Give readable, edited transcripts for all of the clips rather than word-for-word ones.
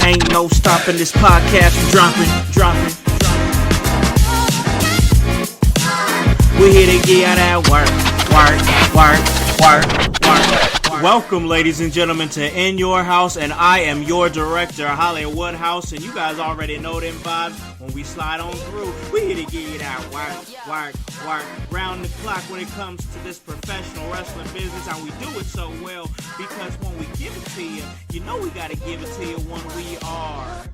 Ain't no stopping this podcast from dropping. We here to get that work. Welcome, ladies and gentlemen, to In Your House, and I am your director, Hollywood House, and you guys already know them vibes. When we slide on through, we here to get that work. Round the clock when it comes to this professional wrestling business, and we do it so well because when we give it to you, you know we gotta give it to you when we are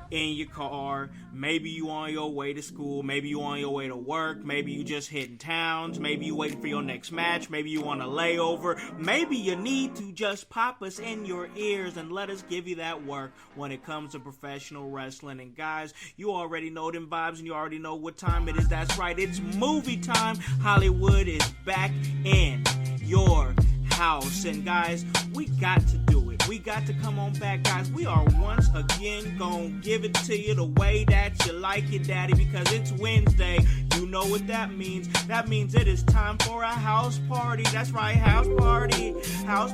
in your car. Maybe you on your way to school, maybe you on your way to work, maybe you just hitting towns, maybe you waiting for your next match, maybe you want a layover, maybe you need to just pop us in your ears and let us give you that work when it comes to professional wrestling. And guys, you already know them vibes and you already know what time it is. That's right, it's movie time. Hollywood is back in your house, and guys, we got to do it. We got to come on back, guys. We are once again gonna give it to you the way that you like it, daddy, because it's Wednesday. You know what that means. That means it is time for a house party. That's right, house party. That's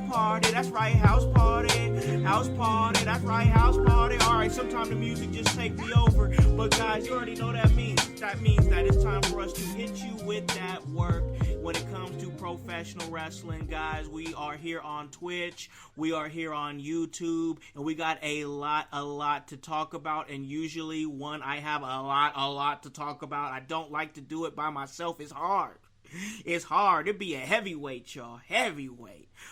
right, house party. That's right, house party. All right, sometimes the music just take me over, but guys, you already know that means. That means that it's time for us to hit you with that work when it comes to professional wrestling. Guys, we are here on Twitch, we are here on YouTube, and we got a lot to talk about. And usually when I have a lot to talk about, I don't like to do it by myself. It's hard. It'd be a heavyweight, y'all,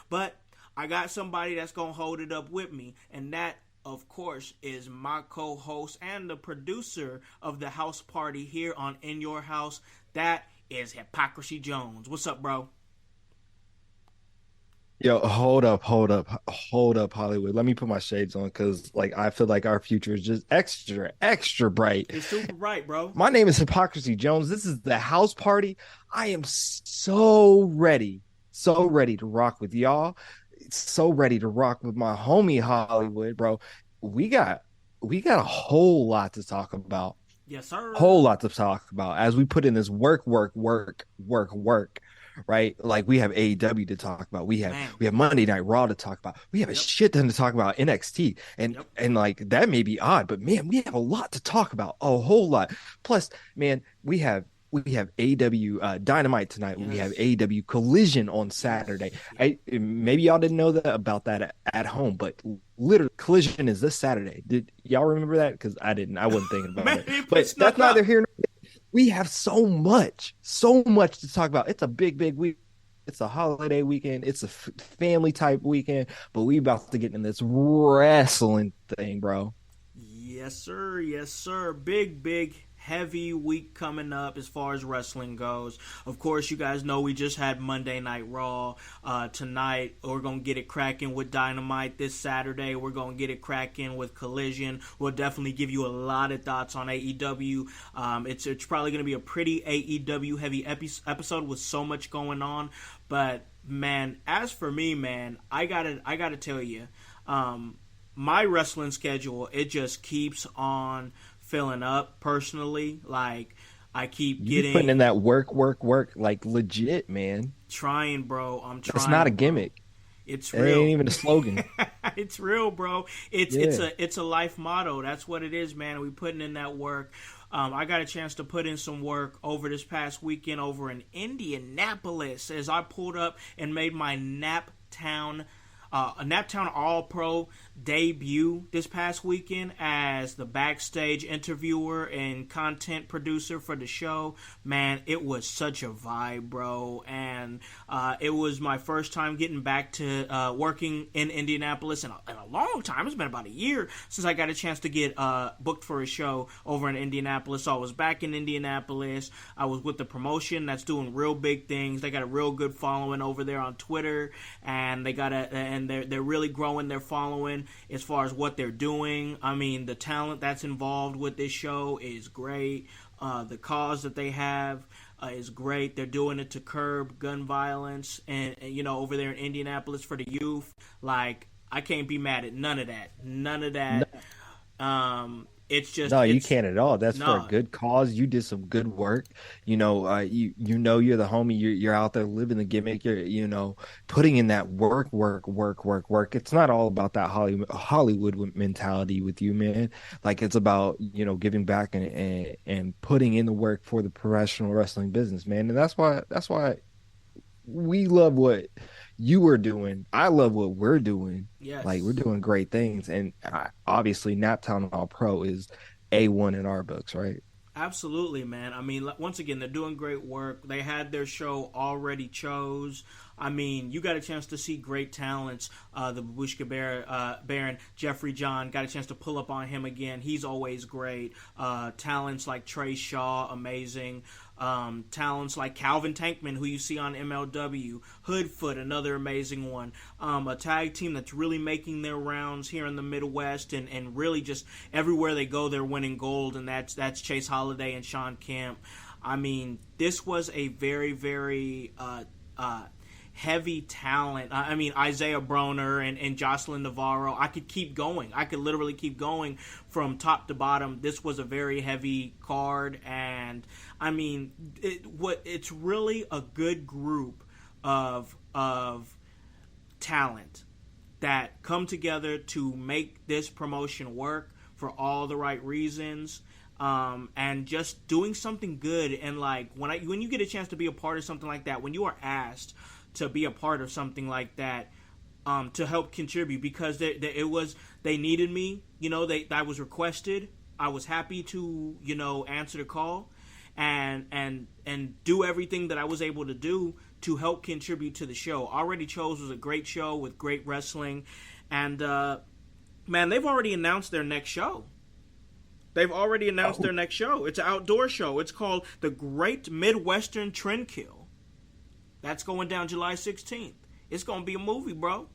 but I got somebody that's gonna hold it up with me, and that, of course, is my co-host and the producer of the house party here on In Your House. That is Hypocrisy Jones. What's up, bro? Yo, hold up, Hollywood. Let me put my shades on because, I feel like our future is just extra bright. It's super bright, bro. My name is Hypocrisy Jones. This is the house party. I am so ready to rock with y'all. So ready to rock with my homie Hollywood, bro. We got a whole lot to talk about. Yes, sir. Whole lot to talk about as we put in this work, right? Like, we have AEW to talk about. We have Monday Night Raw to talk about. We have a shit ton to talk about, NXT. And like, that may be odd, but man, we have a lot to talk about. A whole lot. Plus, man, we have AEW Dynamite tonight. Yes. We have AEW Collision on Saturday. Yes. Maybe y'all didn't know about that at home, but literally Collision is this Saturday. Did y'all remember that? Because I didn't. I wasn't thinking about it. But that's neither here nor there. We have so much to talk about. It's a big week. It's a holiday weekend. It's a family type weekend. But we about to get in this wrestling thing, bro. Yes, sir. Big heavy week coming up as far as wrestling goes. Of course, you guys know we just had Monday Night Raw. Tonight, we're going to get it cracking with Dynamite. This Saturday, we're going to get it cracking with Collision. We'll definitely give you a lot of thoughts on AEW. It's probably going to be a pretty AEW heavy episode with so much going on. But, man, as for me, man, I gotta tell you, my wrestling schedule, it just keeps on filling up personally. Like, I keep getting putting in that work, like legit, man. Trying, bro. I'm trying. It's not a gimmick. It's real. It ain't even a slogan. It's real, bro. It's a life motto. That's what it is, man. We putting in that work. I got a chance to put in some work over this past weekend over in Indianapolis as I pulled up and made my Naptown All Pro debut this past weekend as the backstage interviewer and content producer for the show. Man, it was such a vibe, bro, and it was my first time getting back to working in Indianapolis in a long time. It's been about a year since I got a chance to get booked for a show over in Indianapolis. So I was back in Indianapolis. I was with the promotion that's doing real big things. They got a real good following over there on Twitter, and they're really growing their following as far as what they're doing. I mean, the talent that's involved with this show is great. The cause that they have is great. They're doing it to curb gun violence and over there in Indianapolis for the youth. Like, I can't be mad at none of that. No. It's just No, you can't at all. That's for a no. good cause. You did some good work. You're the homie. You're out there living the gimmick. You're putting in that work. It's not all about that Hollywood mentality with you, man. Like it's about giving back and putting in the work for the professional wrestling business, man. And that's why we love what you were doing. I love what we're doing. Like we're Yes. doing great things, and obviously, Naptown All Pro is A1 in our books, right? Absolutely, man. I mean, once again, they're doing great work. They had their show already chose. I mean, you got a chance to see great talents. The Babushka Baron, Jeffrey John, got a chance to pull up on him again. He's always great. Talents like Trey Shaw, amazing. Talents like Calvin Tankman, who you see on MLW, Hoodfoot, another amazing one. A tag team that's really making their rounds here in the Midwest, and really just everywhere they go, they're winning gold, and that's Chase Holiday and Sean Kemp. I mean, this was a very, very heavy talent. I mean, Isaiah Broner and Jocelyn Navarro. I could keep going. I could literally keep going from top to bottom. This was a very heavy card, and I mean, it's really a good group of talent that come together to make this promotion work for all the right reasons. And just doing something good, and like when you get a chance to be a part of something like that, when you are asked to be a part of something like that, to help contribute, because they needed me. I was requested. I was happy to answer the call, and do everything that I was able to do to help contribute to the show. Already Chose was a great show with great wrestling, and man, they've already announced their next show. They've already announced their next show. It's an outdoor show. It's called The Great Midwestern Trendkill. That's going down July 16th. It's going to be a movie, bro.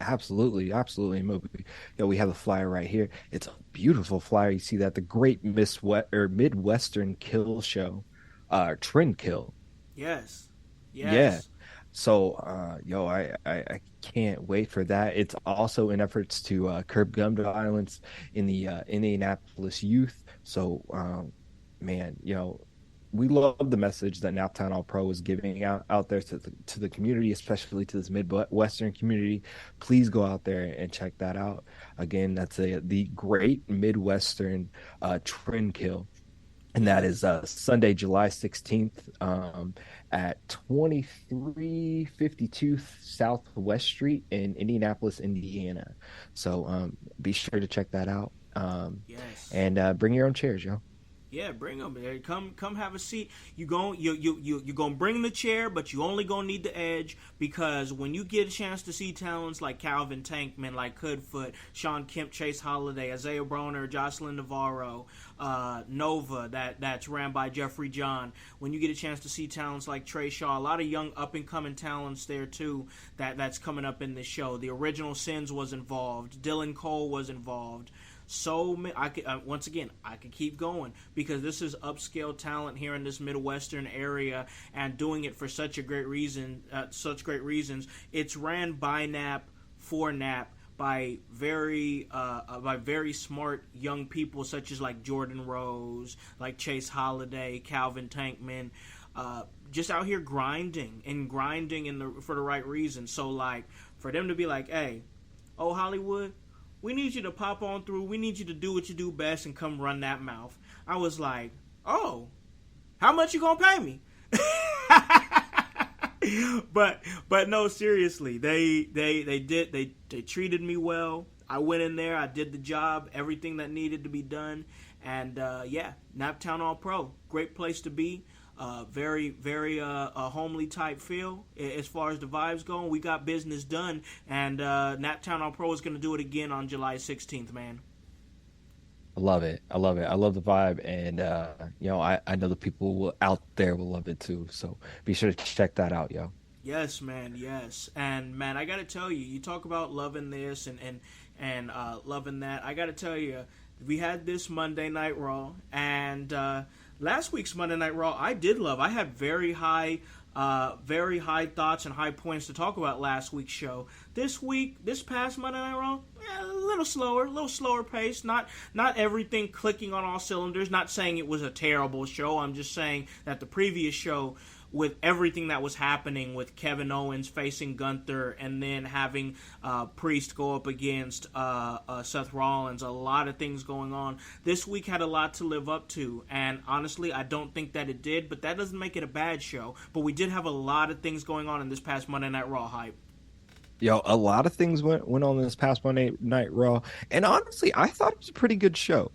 Absolutely, absolutely a movie. We have the flyer right here. It's a beautiful flyer. You see that, the Great Midwestern Kill Show, Trend Kill. Yes. Yeah. So, I can't wait for that. It's also in efforts to curb gun violence in the Indianapolis youth. So, man, we love the message that Naptown All Pro is giving out there to the community, especially to this Midwestern community. Please go out there and check that out. Again, that's the Great Midwestern Trend Kill. And that is Sunday, July 16th at 2352 Southwest Street in Indianapolis, Indiana. So be sure to check that out. Yes. And bring your own chairs, yo. Yeah, bring them. Come have a seat. You gonna bring the chair, but you only gonna need the edge, because when you get a chance to see talents like Calvin Tankman, like Hoodfoot, Sean Kemp, Chase Holiday, Isaiah Broner, Jocelyn Navarro, Nova, that's ran by Jeffrey John. When you get a chance to see talents like Trey Shaw, a lot of young up and coming talents there too. That's coming up in this show. The Original Sins was involved. Dylan Cole was involved. So I could keep going, because this is upscale talent here in this Midwestern area, and doing it for such great reasons. It's ran by Nap, for Nap, by very smart young people such as like Jordan Rose, like Chase Holiday, Calvin Tankman, just out here grinding for the right reasons. So like for them to be like, hey, oh Hollywood, we need you to pop on through. We need you to do what you do best and come run that mouth. I was like, oh, how much you gonna pay me? but no, seriously, they treated me well. I went in there, I did the job, everything that needed to be done, and Naptown All Pro, great place to be. Very, very a homely type feel as far as the vibes go. We got business done, and Naptown All Pro is going to do it again on July 16th, man. I love it. I love the vibe, and I know the people out there will love it too. So be sure to check that out, yo. Yes, man. Yes, and man, I got to tell you, you talk about loving this and loving that. I got to tell you, we had this Monday Night Raw, and last week's Monday Night Raw, I did love. I had very high Very high thoughts and high points to talk about last week's show. This past Monday Night Raw, a little slower pace. Not everything clicking on all cylinders. Not saying it was a terrible show. I'm just saying that the previous show, with everything that was happening with Kevin Owens facing Gunther and then having Priest go up against Seth Rollins, a lot of things going on. This week had a lot to live up to, and honestly, I don't think that it did, but that doesn't make it a bad show. But we did have a lot of things going on in this past Monday Night Raw hype. Yo, a lot of things went on this past Monday Night Raw, and honestly, I thought it was a pretty good show.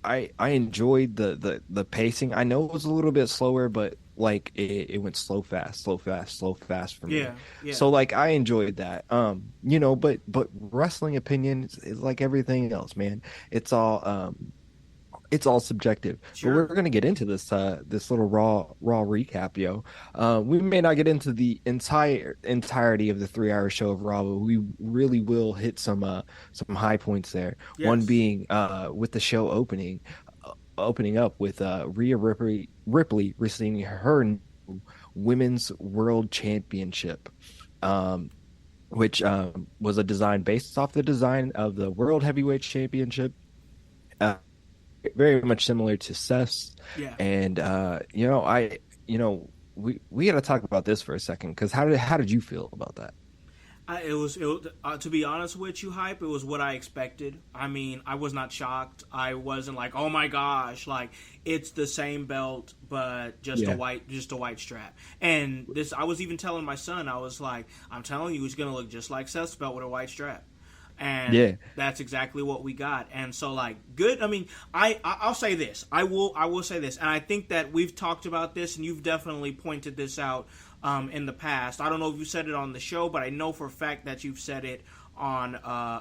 I enjoyed the pacing. I know it was a little bit slower, but like it went slow fast for me. Yeah. So like I enjoyed that. But wrestling opinion is like everything else, man. It's all subjective. Sure. But we're gonna get into this little raw recap, yo. We may not get into the entirety of the 3 hour show of Raw, but we really will hit some high points there. Yes. One being with the show opening up with Rhea Ripley receiving her new Women's World Championship, which was a design based off the design of the World Heavyweight Championship. Very much similar to Seth's. Yeah. And we got to talk about this for a second, because how did you feel about that? It was to be honest with you, Hype, it was what I expected. I mean, I was not shocked. I wasn't like, oh my gosh, like it's the same belt but just a white strap. And this, I was even telling my son, I was like, I'm telling you, it's gonna look just like Seth's belt with a white strap. And that's exactly what we got. And so, like, good. I mean, I'll say this. I will say this. And I think that we've talked about this, and you've definitely pointed this out in the past. I don't know if you said it on the show, but I know for a fact that you've said it on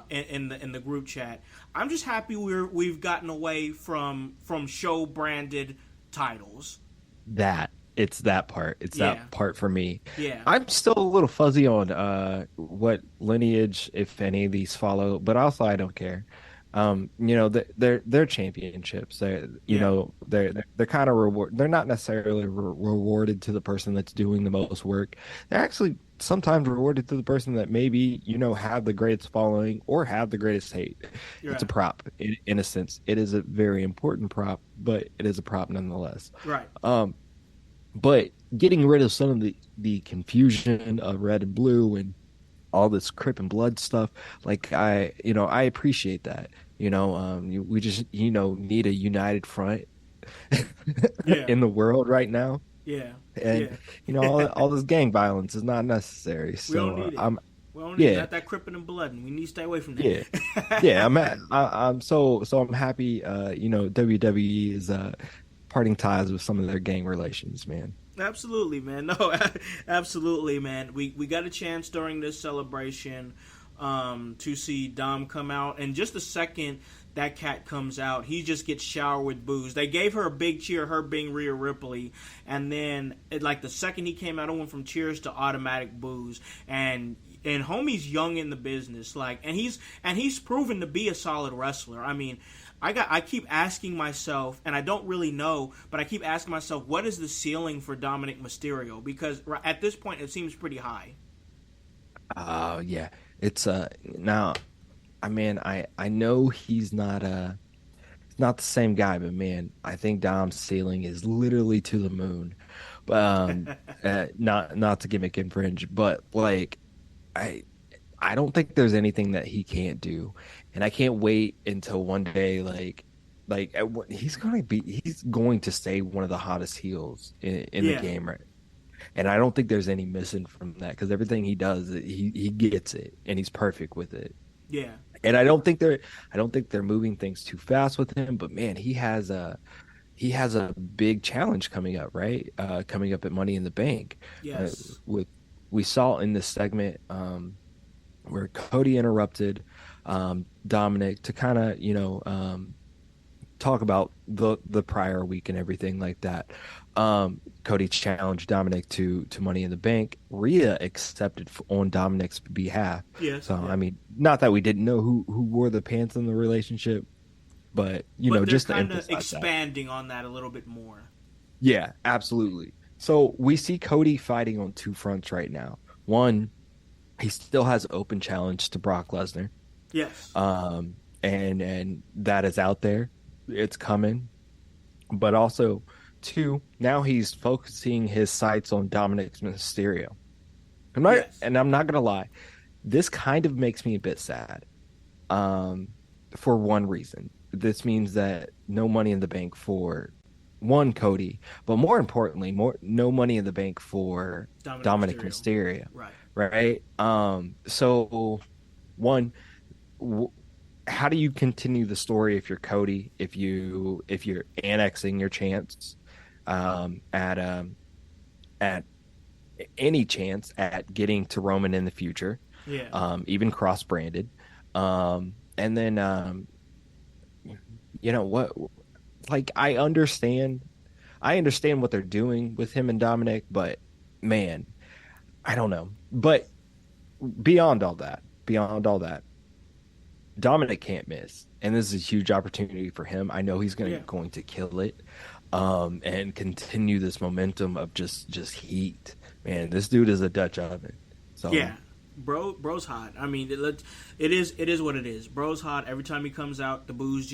in the group chat. I'm just happy we've gotten away from show branded titles. It's that part. That part for me. Yeah. I'm still a little fuzzy on what lineage, if any of these follow, but also I don't care. They're championships. They're kind of they're not necessarily rewarded to the person that's doing the most work. They're actually sometimes rewarded to the person that maybe have the greatest following or have the greatest hate. It's a prop in a sense. It is a very important prop, but it is a prop nonetheless. Right. But getting rid of some of the confusion of red and blue and all this Crip and blood stuff, like I appreciate that. We just need a united front in the world right now. Yeah. And all this gang violence is not necessary. So we don't need it. We don't need that cripping and blood, and we need to stay away from that. Yeah. I'm happy. WWE is parting ties with some of their gang relations, man. Absolutely, man. No, absolutely, man. We got a chance during this celebration to see Dom come out, and just the second that cat comes out, he just gets showered with boos. They gave her a big cheer, her being Rhea Ripley, and then the second he came out, it went from cheers to automatic boos. And homie's young in the business, and he's proven to be a solid wrestler. I mean, I keep asking myself, and I don't really know, but I keep asking myself, what is the ceiling for Dominic Mysterio? Because at this point, it seems pretty high. Yeah, it's now. I mean, I know he's not the same guy, but man, I think Dom's ceiling is literally to the moon. Not to gimmick and fringe, but like I don't think there's anything that he can't do, and I can't wait until one day he's going to stay one of the hottest heels in the game, right? And I don't think there's any missing from that, because everything he does, he gets it, and he's perfect with it. Yeah. And I don't think they're moving things too fast with him, but man, he has a big challenge coming up, right? Coming up at Money in the Bank. Yes. We saw in this segment where Cody interrupted Dominic to kind of talk about the prior week and everything like that. Cody challenged Dominic to Money in the Bank. Rhea accepted on Dominic's behalf. Yes. So I mean, not that we didn't know who wore the pants in the relationship, but just kind of to expanding on that a little bit more. Yeah, absolutely. So we see Cody fighting on two fronts right now. One, he still has open challenge to Brock Lesnar. Yes. And that is out there. It's coming. But also, two, now he's focusing his sights on Dominic Mysterio. Yes. I'm not gonna lie, this kind of makes me a bit sad. Um, for one reason. This means that no money in the bank for one Cody, but more importantly, more no money in the bank for Dominic Dominic Mysterio. Mysterio, Right. right? So one, w how do you continue the story if you're Cody, if you're annexing your chance at any chance at getting to Roman in the future, Yeah. even cross branded, and then you know what, like I understand what they're doing with him and Dominic, but man, I don't know. But beyond all that, Dominic can't miss, and this is a huge opportunity for him. I know he's Yeah. going to kill it, and continue this momentum of just heat. Man, this dude is a Dutch oven. So Yeah, bro's hot. I mean, it is what it is. Bro's hot. Every time he comes out, the boos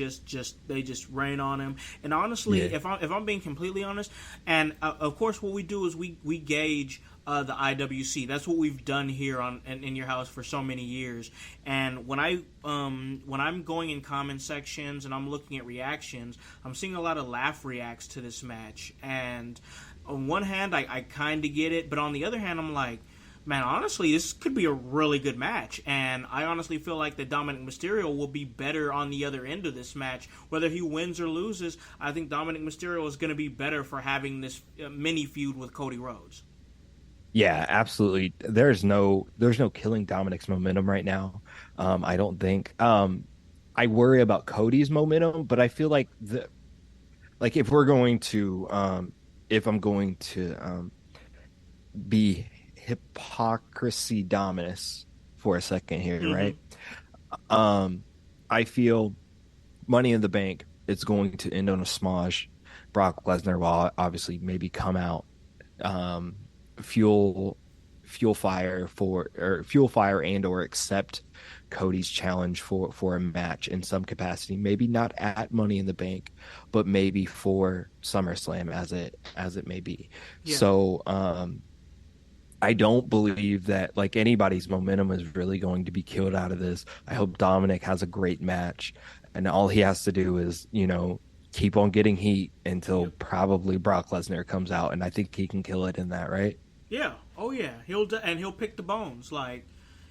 they just rain on him. And honestly, yeah, if I'm being completely honest, and of course, what we do is we gauge. The IWC. That's what we've done here on in your house for so many years. And when I'm going in comment sections and I'm looking at reactions, I'm seeing a lot of laugh reacts to this match. And on one hand, I kind of get it, but on the other hand, I'm like, man, honestly, this could be a really good match. And I honestly feel like that Dominic Mysterio will be better on the other end of this match. Whether he wins or loses, I think Dominic Mysterio is going to be better for having this mini feud with Cody Rhodes. yeah, absolutely. There's no killing Dominic's momentum right now. I don't think. I worry about Cody's momentum, but I feel like if we're going to if I'm going to be hypocrisy dominus for a second here, Mm-hmm. right? Um, I feel Money in the Bank is going to end on a smudge. Brock Lesnar will obviously maybe come out, um, fuel fuel fire and or accept Cody's challenge for a match in some capacity. Maybe not at Money in the Bank, but maybe for SummerSlam as it may be. Yeah. So I don't believe that like anybody's momentum is really going to be killed out of this. I hope Dominic has a great match, and all he has to do is, keep on getting heat until Yep. probably Brock Lesnar comes out, and I think he can kill it in that, right? Yeah. Oh yeah. He'll pick the bones. Like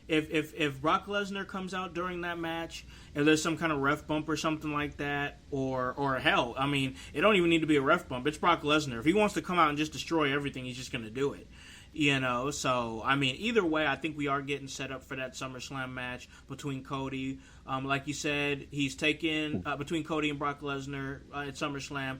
if Brock Lesnar comes out during that match, if there's some kind of ref bump or something like that, or hell, I mean, it don't even need to be a ref bump. It's Brock Lesnar. If he wants to come out and just destroy everything, he's just gonna do it. So I mean, either way, I think we are getting set up for that SummerSlam match between Cody. Like you said, he's taken between Cody and Brock Lesnar at SummerSlam.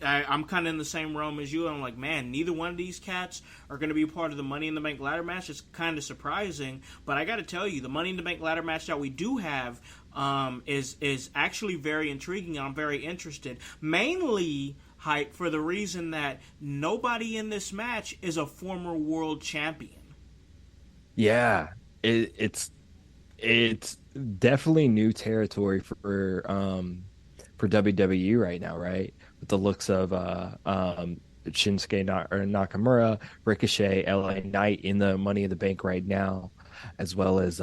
I'm kind of in the same realm as you. I'm like, man, neither one of these cats are going to be part of the Money in the Bank ladder match. It's kind of surprising, but I got to tell you, the Money in the Bank ladder match that we do have is actually very intriguing, and I'm very interested. Mainly hype for the reason that nobody in this match is a former world champion. Yeah, it's definitely new territory for WWE right now, right? With the looks of Nakamura, Ricochet, LA Knight in the Money in the Bank right now, as well as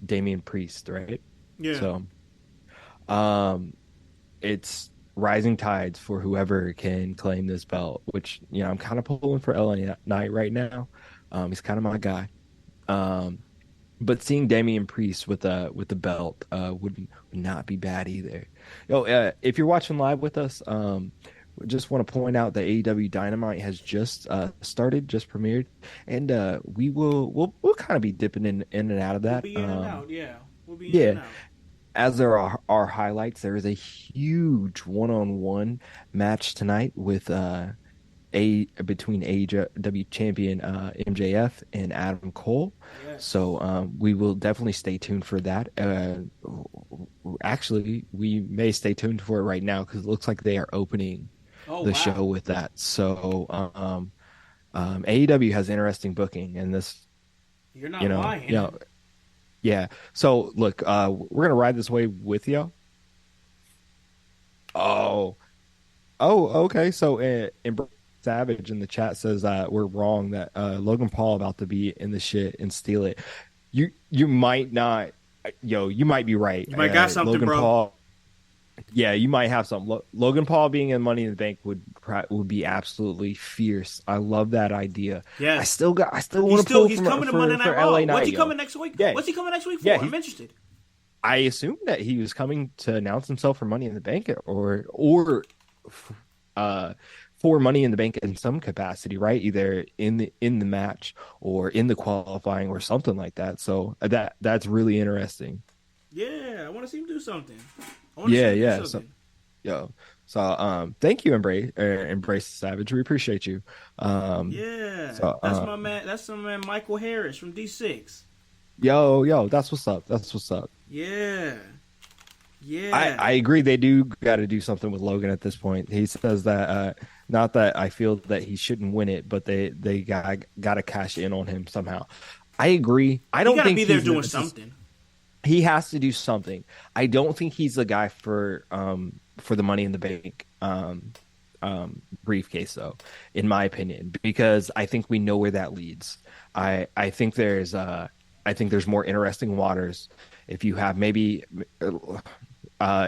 Damian Priest, right? Yeah. So it's rising tides for whoever can claim this belt, which I'm kind of pulling for LA Knight right now. He's kind of my guy. But seeing Damian Priest with the belt would not be bad either. If you're watching live with us, just want to point out that AEW Dynamite has just started, just premiered, and we'll kind of be dipping in and out of We'll that. be in and out, yeah. We'll be in Yeah, and out. as there are highlights, there is a huge one-on-one match tonight with a between AEW champion MJF and Adam Cole. Yes. So we will definitely stay tuned for that. Actually, we may stay tuned for it right now because it looks like they are opening Oh, the wow. show with that. So AEW has interesting booking, and this, You're you not know, you lying. know, yeah. So look, we're gonna ride this wave with you. Oh, okay. So Savage in the chat says that we're wrong that Logan Paul about to be in the shit and steal it. You might not, you might be right. You might got something, Logan bro. Paul, yeah, you might have some. Logan Paul being in Money in the Bank would be absolutely fierce. I love that idea. Yes. I still want to pull He's coming to Monday for Night Raw. LA What's Knight, he yo. coming next week? Yeah, What's he coming next week yeah. for? I'm interested. I assumed that he was coming to announce himself for Money in the Bank uh for Money in the Bank in some capacity, right? Either in the match or in the qualifying or something like that. So that's really interesting. Yeah, I want to see him do something. I want to see Yeah, him do yeah. So something. yo, so thank you, Embrace Savage. We appreciate you. Um, Yeah, so that's my man. That's my man Michael Harris from D6. yo, that's what's up. That's what's up. Yeah, I yeah. I agree. They do got to do something with Logan at this point. He says that not that I feel that he shouldn't win it, but they got to cash in on him somehow. I agree. I He don't got to think be there he's doing something. he has to do something. I don't think he's the guy for the Money in the Bank briefcase though, in my opinion, because I think we know where that leads. I think there's more interesting waters if you have maybe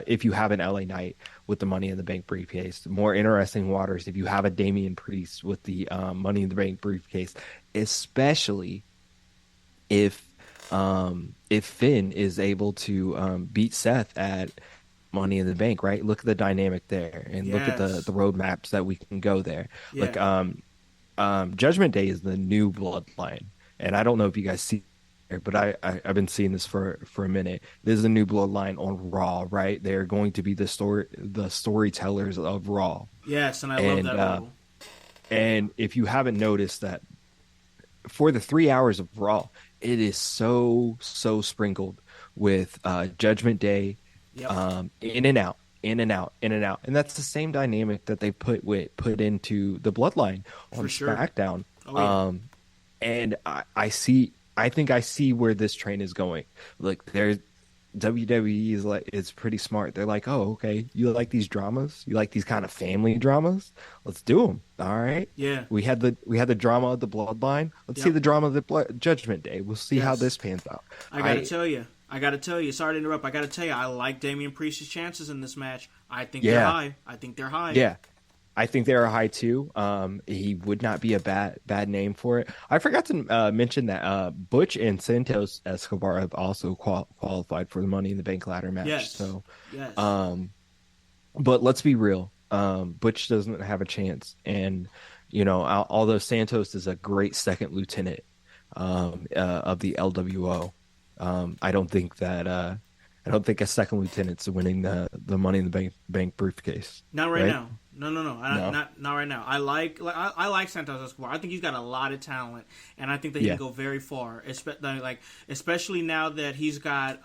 if you have an LA Knight with the Money in the Bank briefcase, more interesting waters if you have a Damian Priest with the Money in the Bank briefcase, especially if Finn is able to beat Seth at Money in the Bank, right? Look at the dynamic there, and look at the Yes. roadmaps that we can go there. Like Yeah. Judgment Day is the new bloodline, and I don't know if you guys see it, but I've been seeing this for a minute. This is a new bloodline on Raw, right? They're going to be the storytellers of Raw, Yes, and I love and that role. if you haven't noticed that for the 3 hours of Raw, it is so sprinkled with Judgment Day, Yep. in and out, in and out, in and out, and that's the same dynamic that they put into the Bloodline For on sure. SmackDown. Oh yeah. And I think I see where this train is going. Like there's WWE is pretty smart. They're like, oh, okay, you like these dramas? You like these kind of family dramas? Let's do them. All right. Yeah. We had the drama of the Bloodline. Let's see Yep. the drama of the Judgment Day. We'll see how Yes. this pans out. I gotta tell you. I gotta tell you. Sorry to interrupt. I gotta tell you. I like Damian Priest's chances in this match. I think they're Yeah, high. I think they're high. yeah. I think they are high too. He would not be a bad name for it. I forgot to mention that Butch and Santos Escobar have also qualified for the Money in the Bank ladder match. Yes. So, Yes. but let's be real. Butch doesn't have a chance, and although Santos is a great second lieutenant of the LWO, I don't think that I don't think a second lieutenant's winning the Money in the Bank briefcase. Not right Right? now. No. No. Not right now. I like Santos Escobar. I think he's got a lot of talent, and I think that he Yeah. can go very far. Especially now that he's got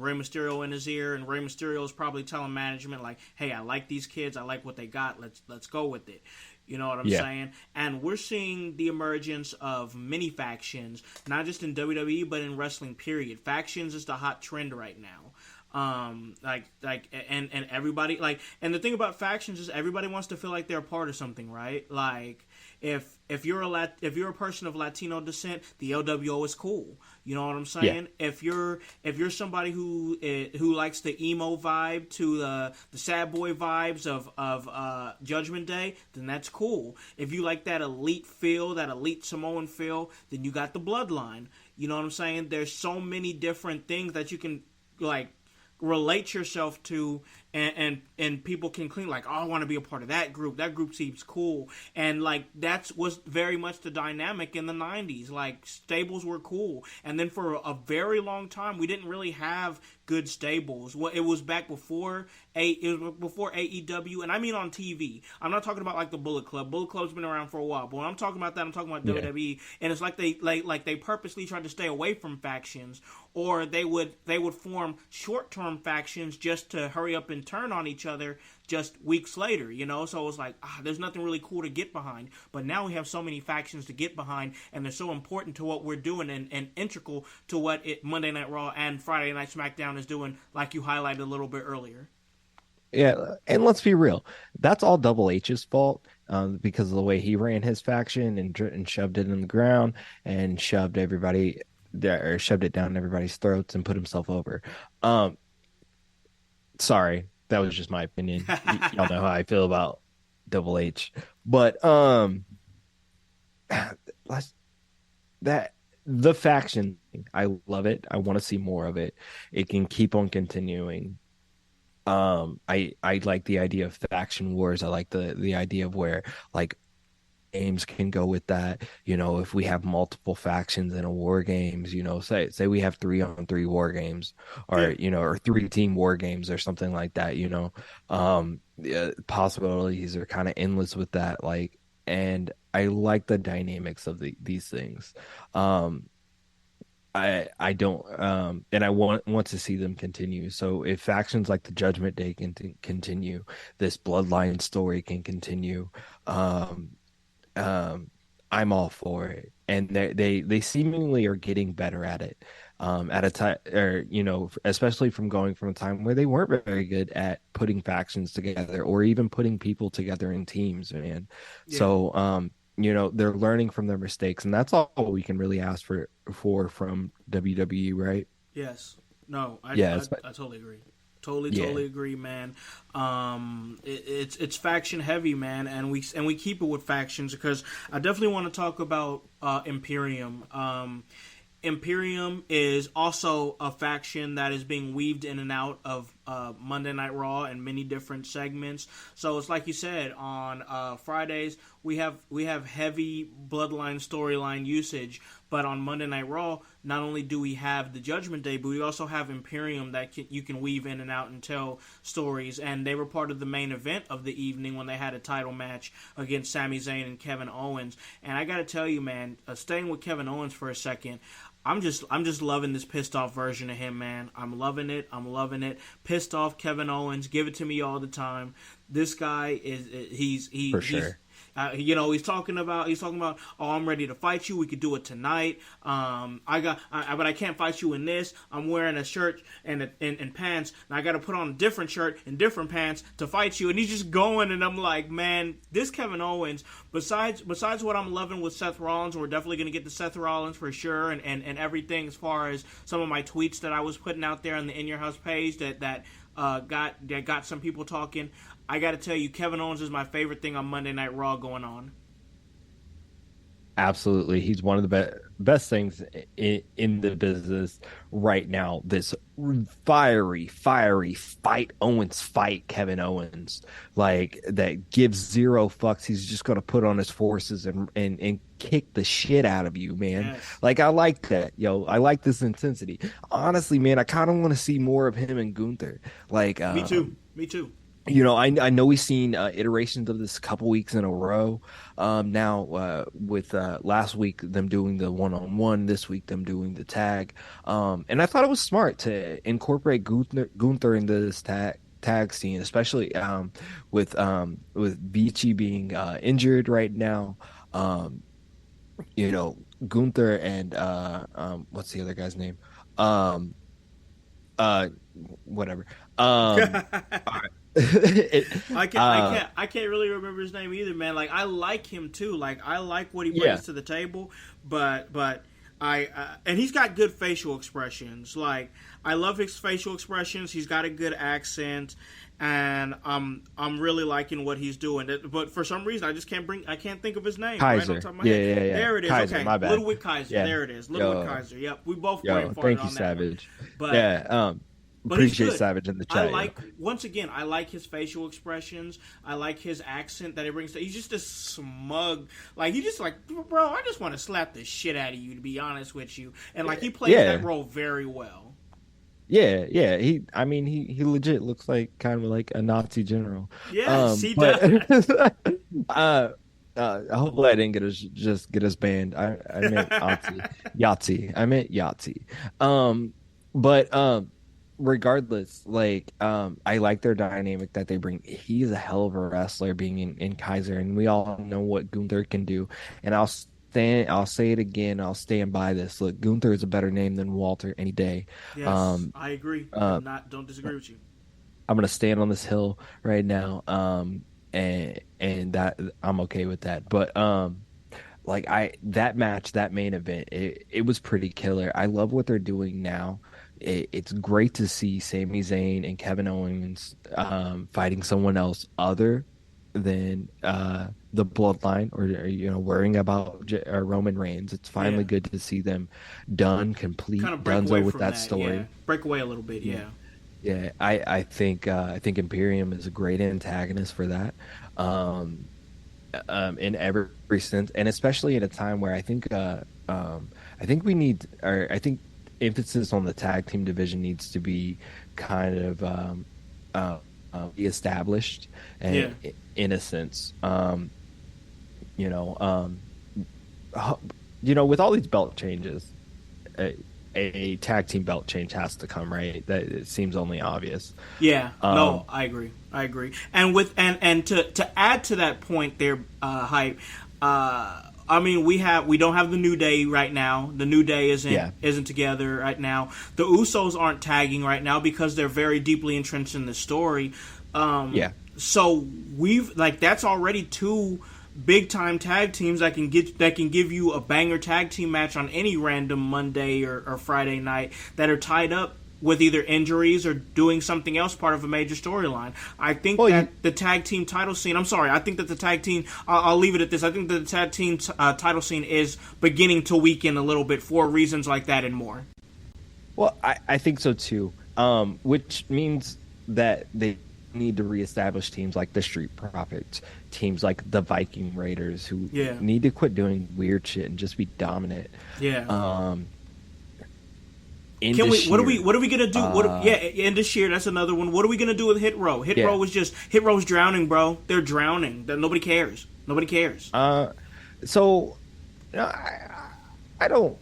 Rey Mysterio in his ear, and Rey Mysterio is probably telling management like, "Hey, I like these kids. I like what they got. Let's go with it." You know what I'm Yeah. saying? And we're seeing the emergence of mini factions, not just in WWE but in wrestling. Period. Factions is the hot trend right now. And everybody and the thing about factions is everybody wants to feel like they're a part of something, right? Like if you're a person of Latino descent, the LWO is cool. You know what I'm saying? Yeah. If you're somebody who likes the emo vibe to the sad boy vibes of Judgment Day, then that's cool. If you like that elite feel, that elite Samoan feel, then you got the Bloodline. You know what I'm saying? There's so many different things that you can relate yourself to, and people can clean like, oh, I want to be a part of that group. That group seems cool, and that's was very much the dynamic in the 90s. Stables were cool, and then for a very long time we didn't really have good stables. Well, it was back before AEW, and I mean on TV. I'm not talking about the Bullet Club. Bullet Club's been around for a while, but when I'm talking about that, I'm talking about WWE, and it's they purposely tried to stay away from factions, or they would form short-term factions just to hurry up and turn on each other just weeks later, you know? So it was like, there's nothing really cool to get behind. But now we have so many factions to get behind, and they're so important to what we're doing and integral to what Monday Night Raw and Friday Night SmackDown is doing, like you highlighted a little bit earlier. Yeah, and let's be real, that's all Double H's fault, because of the way he ran his faction and shoved it in the ground and shoved everybody there, or shoved it down everybody's throats and put himself over. Um, Sorry, that was just my opinion. Y'all know how I feel about Double H, but let's that the faction thing, I love it. I want to see more of it. It can keep on continuing. I like the idea of faction wars. I like the idea of where like games can go with that. You know, if we have multiple factions in a war games, you know, say we have 3-on-3 war games, or you know, or 3-team war games or something like that, you know. Possibilities are kind of endless with that, like, and I like the dynamics of these things. I don't and I want to see them continue. So if factions like the Judgment Day can continue, this bloodline story can continue. Um, I'm all for it, and they seemingly are getting better at it. At a time, or you know, especially from going from a time where they weren't very good at putting factions together or even putting people together in teams, man. Yeah. So you know, they're learning from their mistakes, and that's all we can really ask for from WWE, right? Yes. No, I totally agree. Totally agree, man. It's faction heavy, man, and we keep it with factions because I definitely want to talk about Imperium. Imperium is also a faction that is being weaved in and out of Monday Night Raw and many different segments. So it's like you said, on Fridays we have heavy bloodline storyline usage, but on Monday Night Raw, not only do we have the Judgment Day, but we also have Imperium that you can weave in and out and tell stories. And they were part of the main event of the evening when they had a title match against Sami Zayn and Kevin Owens. And I got to tell you, man, staying with Kevin Owens for a second, I'm just loving this pissed off version of him, man. I'm loving it. Pissed off Kevin Owens, give it to me all the time. This guy he's For sure. You know, he's talking about, oh, I'm ready to fight you. We could do it tonight. But I can't fight you in this. I'm wearing a shirt and pants, and I got to put on a different shirt and different pants to fight you. And he's just going, and I'm like, man, this Kevin Owens. Besides what I'm loving with Seth Rollins, we're definitely going to get to Seth Rollins for sure, and everything as far as some of my tweets that I was putting out there on the In Your House page that got some people talking. I got to tell you, Kevin Owens is my favorite thing on Monday Night Raw going on. Absolutely. He's one of the best things in the business right now. This fiery fight Kevin Owens, like, that gives zero fucks. He's just going to put on his forces and kick the shit out of you, man. Yes. Like, I like that, yo. I like this intensity. Honestly, man, I kind of want to see more of him and Gunther. Like, Me too. You know, I know we've seen iterations of this a couple weeks in a row. Now, with last week them doing the one-on-one, this week them doing the tag. And I thought it was smart to incorporate Gunther into this tag scene, especially with Vici being injured right now. You know, Gunther and what's the other guy's name? Whatever. I can't really remember his name either, man. Like, I like him too. Like, I like what he brings to the table, but and he's got good facial expressions. Like, I love his facial expressions. He's got a good accent, and I'm really liking what he's doing. But for some reason, I can't think of his name. Kaiser. Right on top of my Yeah. head. There it is. Kaiser, okay, my bad. Ludwig Kaiser. Yeah. There it is. Ludwig Kaiser. Yep, we both brain farted thank on you, that Savage. But yeah, but appreciate Savage in the chat. Once again, I like his facial expressions. I like his accent that he brings. He's just a smug, like, he just like, bro, I just want to slap the shit out of you, to be honest with you. And like, he plays that role very well. Yeah. He legit looks like kind of like a Nazi general. Yes, he does. Hopefully I didn't get us banned. I meant Yahtzee. I meant Yahtzee. But regardless, like I like their dynamic that they bring. He's a hell of a wrestler being in Kaiser, and we all know what Gunther can do. And I'll say it again, I'll stand by this. Look, Gunther is a better name than Walter any day. Yes, Um I agree. uh, Don't disagree with you. I'm gonna stand on this hill right now. And that I'm okay with that. But like that match, that main event, it was pretty killer. I love what they're doing now. It's great to see Sami Zayn and Kevin Owens fighting someone else other than the Bloodline, or worrying about Roman Reigns. It's finally Yeah, good to see them done, kind complete, of break away donezo with from that that. Yeah, story. break away a little bit. Yeah. Yeah, Yeah, I think Imperium is a great antagonist for that. Um, in every sense, and especially in a time where I think we need, or I think emphasis on the tag team division needs to be kind of reestablished, yeah. and in a sense, you know, with all these belt changes, a, a tag team belt change has to come, right? That it seems only obvious. Yeah, Um, no, I agree. I agree. And with and to add to that point there, hype. I mean, we don't have the New Day right now. The New Day yeah, isn't together right now. The Usos aren't tagging right now because they're very deeply entrenched in the story. yeah. So that's already two big time tag teams that can give you a banger tag team match on any random Monday or Friday night that are tied up with either injuries or doing something else, part of a major storyline. I think the tag team title scene. I'm sorry. I think that the tag team. I'll leave it at this. I think that the tag team title scene is beginning to weaken a little bit for reasons like that and more. Well, I think so too. Which means that they need to reestablish teams like the Street Profits, teams like the Viking Raiders, who Yeah. need to quit doing weird shit and just be dominant. Yeah. In Can this we? What are year, we gonna do? In this year, that's another one. What are we gonna do with Hit Row? Hit Row is drowning, bro. They're drowning. Nobody cares. Nobody cares. So I don't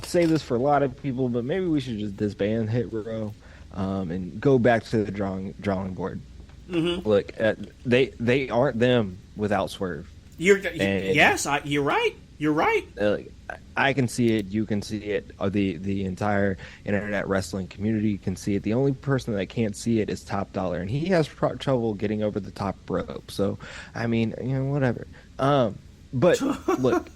say this for a lot of people, but maybe we should just disband Hit Row, and go back to the drawing board. Mm-hmm. Look, they aren't them without Swerve. You're right. You're right. I can see it. You can see it. The entire internet wrestling community can see it. The only person that can't see it is Top Dollar, and he has trouble getting over the top rope. So, I mean, whatever. But look,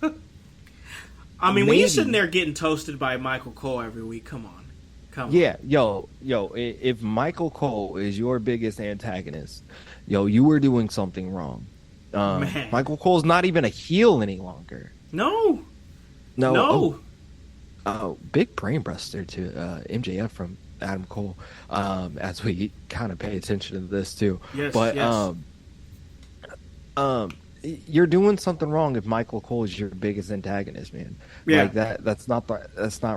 I mean, when you're sitting there getting toasted by Michael Cole every week, come on. Yeah, yo, if Michael Cole is your biggest antagonist, you were doing something wrong. Man. Michael Cole's not even a heel any longer. No. Oh, big brain buster to MJF from Adam Cole. As we kind of pay attention to this too. Yes, but yes. You're doing something wrong if Michael Cole is your biggest antagonist, man. Yeah. Like that's not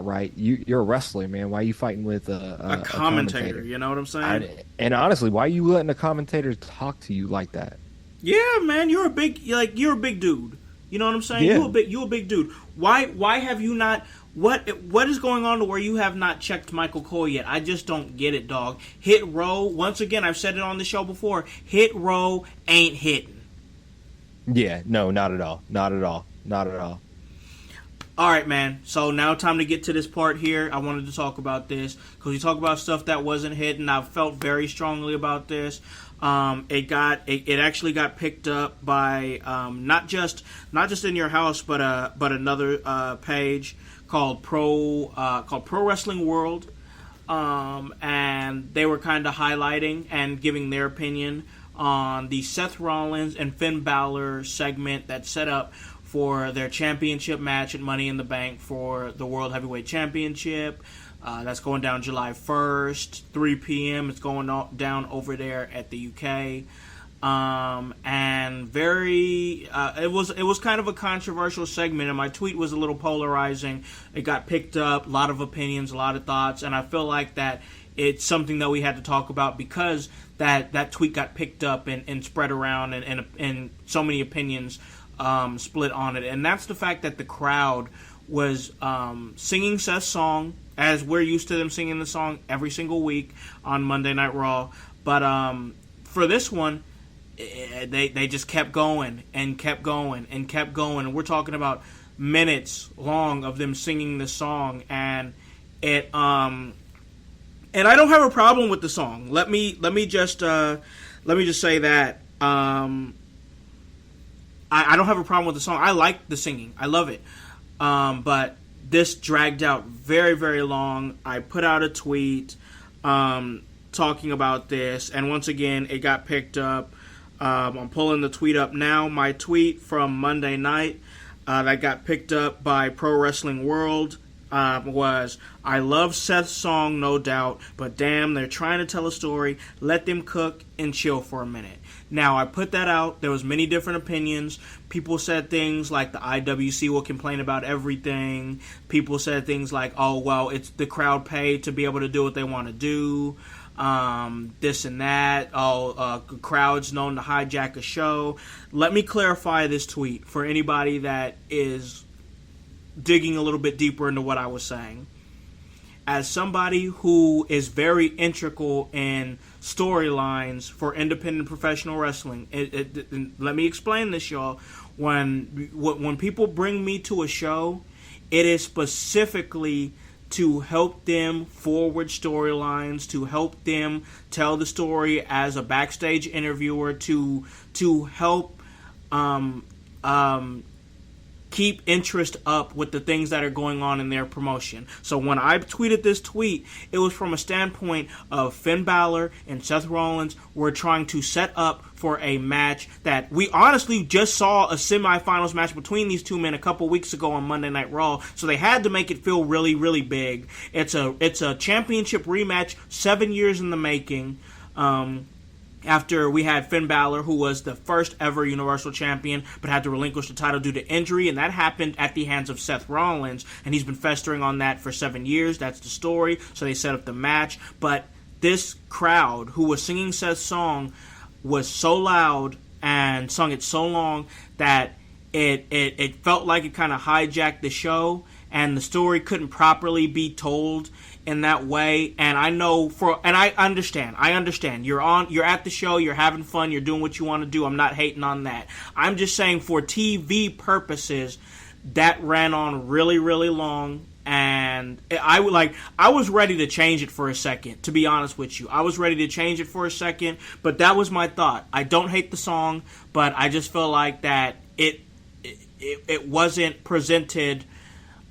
right. You're a wrestler, man. Why are you fighting with a commentator? You know what I'm saying? And honestly, why are you letting a commentator talk to you like that? Yeah, man, you're a big dude. You know what I'm saying? Yeah. You a big dude. Why have you not? What is going on to where you have not checked Michael Cole yet? I just don't get it, dog. Hit Row, once again, I've said it on the show before. Hit Row ain't hitting. Yeah, no, not at all. Not at all. Not at all. All right, man. So now time to get to this part here. I wanted to talk about this because we talk about stuff that wasn't hitting. I felt very strongly about this. It actually got picked up by not just in your house, but another page called Pro Wrestling World, and they were kind of highlighting and giving their opinion on the Seth Rollins and Finn Balor segment that's set up for their championship match at Money in the Bank for the World Heavyweight Championship. That's going down July 1st, 3 p.m. It's going down over there at the UK. And it was kind of a controversial segment, and my tweet was a little polarizing. It got picked up, a lot of opinions, a lot of thoughts, and I feel like that it's something that we had to talk about because that tweet got picked up and spread around, and so many opinions split on it. And that's the fact that the crowd was singing Seth's song as we're used to them singing the song every single week on Monday Night Raw. But for this one, they just kept going and kept going and kept going. And we're talking about minutes long of them singing this song, and it and I don't have a problem with the song. Let me just say that I don't have a problem with the song. I like the singing. I love it. But this dragged out very, very long. I put out a tweet talking about this, and once again, it got picked up. I'm pulling the tweet up now. My tweet from Monday night that got picked up by Pro Wrestling World was, I love Seth's song, no doubt, but damn, they're trying to tell a story. Let them cook and chill for a minute. Now, I put that out. There was many different opinions. People said things like the IWC will complain about everything. People said things like, oh, well, it's the crowd paid to be able to do what they want to do. This and that. Crowds known to hijack a show. Let me clarify this tweet for anybody that is digging a little bit deeper into what I was saying. As somebody who is very integral in storylines for independent professional wrestling, let me explain this, y'all. When people bring me to a show, it is specifically to help them forward storylines, to help them tell the story as a backstage interviewer, to help keep interest up with the things that are going on in their promotion. So when I tweeted this tweet, it was from a standpoint of Finn Balor and Seth Rollins were trying to set up for a match that we honestly just saw a semifinals match between these two men a couple weeks ago on Monday Night Raw, so they had to make it feel really, really big. It's a championship rematch 7 years in the making. After we had Finn Balor, who was the first ever Universal Champion, but had to relinquish the title due to injury, and that happened at the hands of Seth Rollins, and he's been festering on that for 7 years. That's the story, so they set up the match. But this crowd, who was singing Seth's song, was so loud and sung it so long that it felt like it kind of hijacked the show, and the story couldn't properly be told in that way. And I understand. You're at the show, you're having fun, you're doing what you want to do. I'm not hating on that. I'm just saying for TV purposes, that ran on really, really long. And I was ready to change it for a second, to be honest with you. I was ready to change it for a second, but that was my thought. I don't hate the song, but I just feel like that it wasn't presented.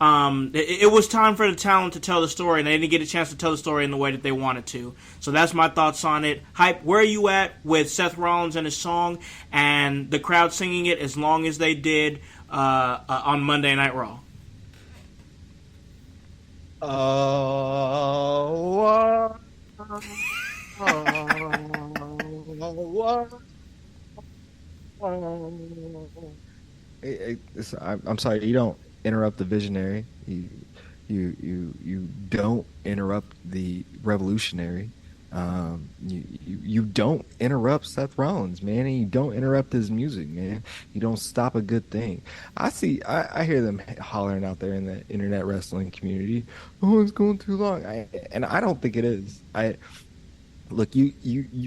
It was time for the talent to tell the story, and they didn't get a chance to tell the story in the way that they wanted to. So that's my thoughts on it. Hype, where are you at with Seth Rollins and his song and the crowd singing it as long as they did on Monday Night Raw? I'm sorry, you don't interrupt the visionary. You don't interrupt the revolutionary. You don't interrupt Seth Rollins, man, and you don't interrupt his music, man. You don't stop a good thing. I hear them hollering out there in the internet wrestling community. Oh, it's going too long. And I don't think it is. Look, you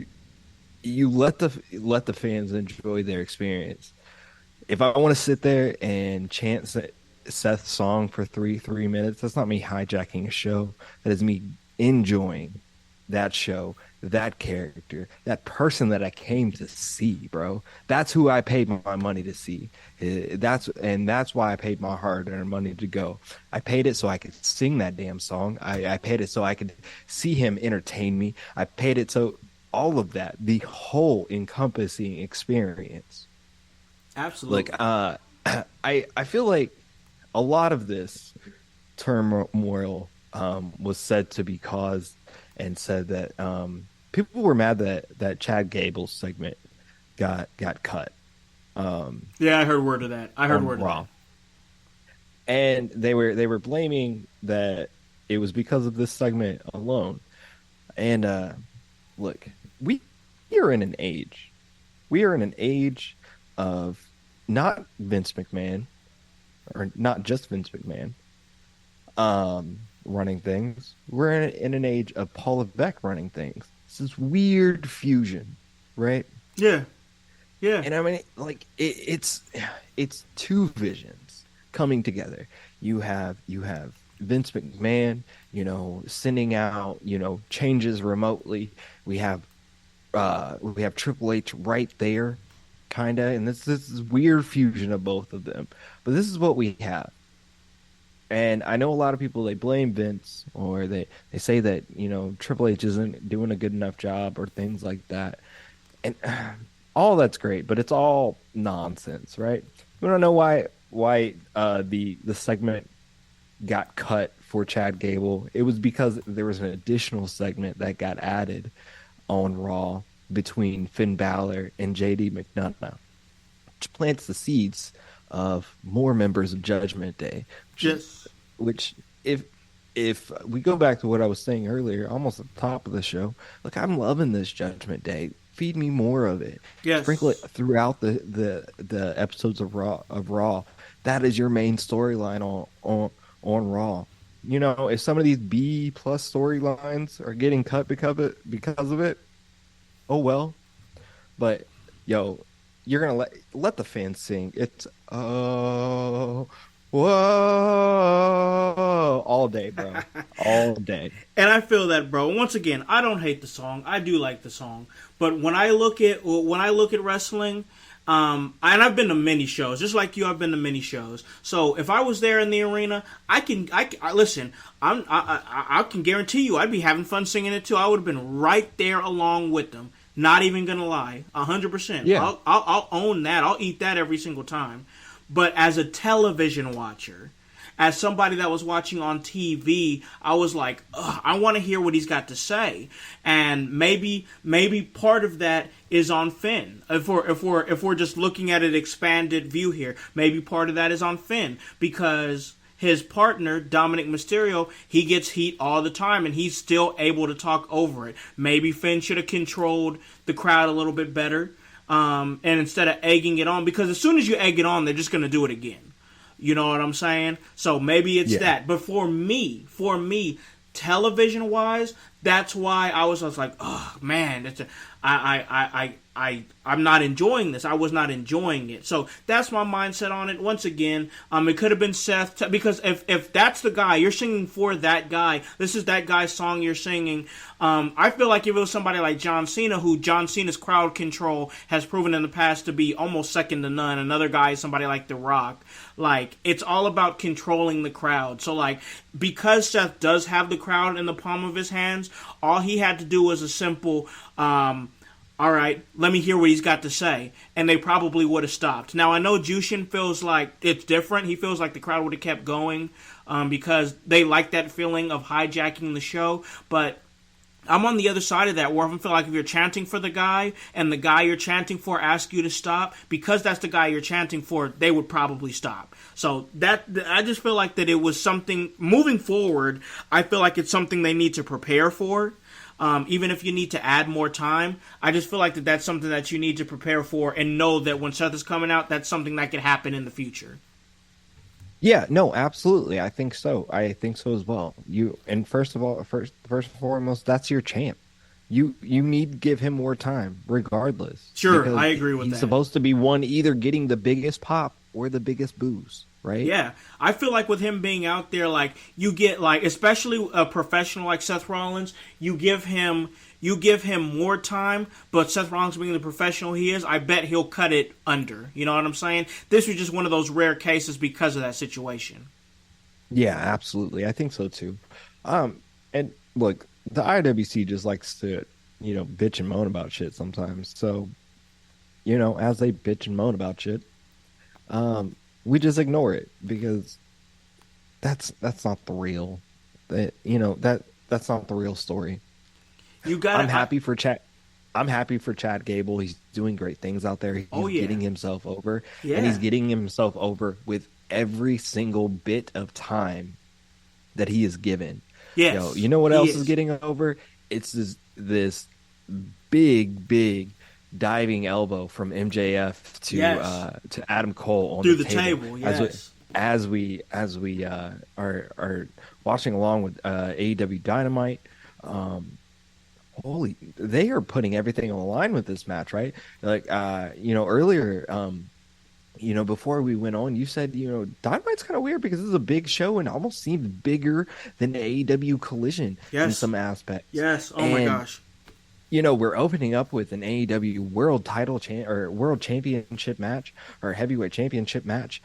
let the fans enjoy their experience. If I want to sit there and chant Seth's song for three minutes, that's not me hijacking a show. That is me enjoying that show, that character, that person that I came to see, bro. That's who I paid my money to see. That's why I paid my hard-earned money to go. I paid it so I could sing that damn song. I paid it so I could see him entertain me. I paid it so all of that, the whole encompassing experience. Absolutely. Like, I feel like a lot of this turmoil was said to be caused and said that people were mad that Chad Gable's segment got cut. Yeah, I heard word of that. I heard word of that. And they were blaming that it was because of this segment alone. And look, we are in an age. We are in an age of not Vince McMahon, or not just Vince McMahon. running things. We're in an age of Paul Levesque running things. It's this weird fusion, right? Yeah. Yeah. And I mean, like it's two visions coming together. You have Vince McMahon, sending out, changes remotely. We have Triple H right there, kind of, and this is weird fusion of both of them. But this is what we have. And I know a lot of people, they blame Vince, or they say that, Triple H isn't doing a good enough job or things like that. And all that's great, but it's all nonsense, right? You want to know why the segment got cut for Chad Gable? It was because there was an additional segment that got added on Raw between Finn Balor and JD McDonough, which plants the seeds of more members of Judgment Day. Which if we go back to what I was saying earlier, almost at the top of the show, look, I'm loving this Judgment Day. Feed me more of it. Yes. Sprinkle it throughout the episodes of Raw. That is your main storyline on Raw. If some of these B plus storylines are getting cut because of it, oh well. But yo, you're gonna let the fans sing. It's whoa all day, bro, all day. And I feel that, bro. Once again, I don't hate the song. I do like the song. But when I look at wrestling, and I've been to many shows, just like you. I've been to many shows. So if I was there in the arena, I listen. I can guarantee you, I'd be having fun singing it too. I would have been right there along with them. Not even gonna lie, 100%. Yeah. I'll own that. I'll eat that every single time. But as a television watcher, as somebody that was watching on TV, I was like, I want to hear what he's got to say. And maybe part of that is on Finn. If we're just looking at an expanded view here, maybe part of that is on Finn, because his partner, Dominic Mysterio, he gets heat all the time, and he's still able to talk over it. Maybe Finn should have controlled the crowd a little bit better, and instead of egging it on, because as soon as you egg it on, they're just going to do it again. You know what I'm saying? So maybe it's that. But for me, television-wise, that's why I was like, oh, man, I'm not enjoying this. I was not enjoying it. So that's my mindset on it. Once again, it could have been Seth, because if that's the guy, you're singing for that guy, this is that guy's song you're singing. I feel like if it was somebody like John Cena, who John Cena's crowd control has proven in the past to be almost second to none. Another guy is somebody like The Rock. Like, it's all about controlling the crowd. So, like, because Seth does have the crowd in the palm of his hands, all he had to do was a simple, all right, let me hear what he's got to say. And they probably would have stopped. Now, I know Jushin feels like it's different. He feels like the crowd would have kept going because they like that feeling of hijacking the show. But I'm on the other side of that, where I feel like if you're chanting for the guy and the guy you're chanting for asks you to stop, because that's the guy you're chanting for, they would probably stop. So that, I just feel like that it was something, moving forward, I feel like it's something they need to prepare for. Even if you need to add more time, I just feel like that's something that you need to prepare for and know that when Seth is coming out, that's something that could happen in the future. Yeah, no, absolutely. I think so. I think so as well. First and foremost, that's your champ. You need to give him more time, regardless. Sure, I agree with that. He's supposed to be one either getting the biggest pop or the biggest booze, right? Yeah, I feel like with him being out there, like, you get, like, especially a professional like Seth Rollins, you give him more time, but Seth Rollins being the professional he is, I bet he'll cut it under. You know what I'm saying? This was just one of those rare cases because of that situation. Yeah, absolutely. I think so too. And look, the IWC just likes to, bitch and moan about shit sometimes. So, as they bitch and moan about shit, we just ignore it, because that's not the real, that's not the real story. I'm happy for Chad. I'm happy for Chad Gable. He's doing great things out there. He's getting himself over, and he's getting himself over with every single bit of time that he is given. Yes, you know what else is getting over? It's this big diving elbow from MJF to Adam Cole on through the table. Yes. as we are watching along with AEW Dynamite, they are putting everything on the line with this match, right? Like earlier, before we went on, you said, Dynamite's kind of weird because this is a big show and almost seems bigger than AEW Collision in some aspects. Yes. Oh my gosh. We're opening up with an AEW World Championship match or Heavyweight Championship match.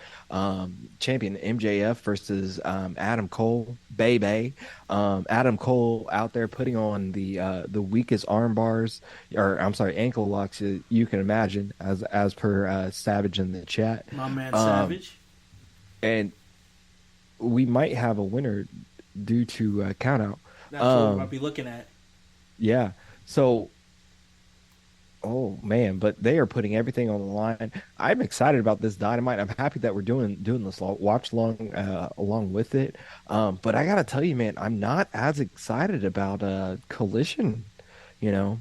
Champion MJF versus Adam Cole, Bay. Adam Cole out there putting on the weakest arm bars, or I'm sorry, ankle locks you can imagine, as per Savage in the chat. My man Savage. And we might have a winner due to count out. That's what we might be looking at. Yeah. So, oh man, but they are putting everything on the line. I'm excited about this Dynamite. I'm happy that we're doing this watch along with it. But I gotta tell you, man, I'm not as excited about Collision. No,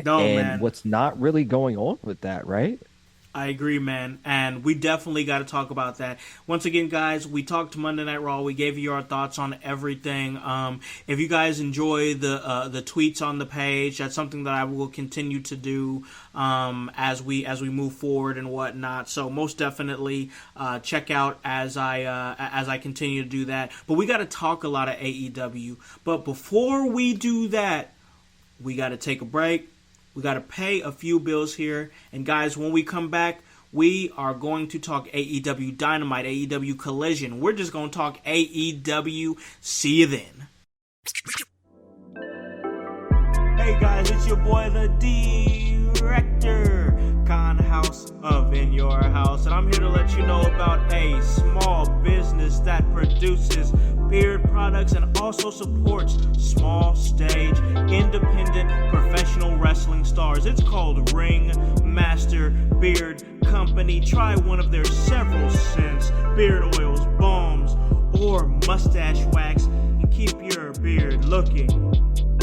man. What's not really going on with that, right? I agree, man, and we definitely got to talk about that. Once again, guys, we talked Monday Night Raw. We gave you our thoughts on everything. If you guys enjoy the tweets on the page, that's something that I will continue to do as we move forward and whatnot. So most definitely check out as I continue to do that. But we got to talk a lot of AEW. But before we do that, we got to take a break. We got to pay a few bills here. And guys, when we come back, we are going to talk AEW Dynamite, AEW Collision. We're just going to talk AEW. See you then. Hey guys, it's your boy, the director, Con House of In Your House. And I'm here to let you know about a small business that produces beard products and also supports small stage, independent, professional wrestling stars. It's called Ring Master Beard Company. Try one of their several scents, beard oils, balms, or mustache wax, and keep your beard looking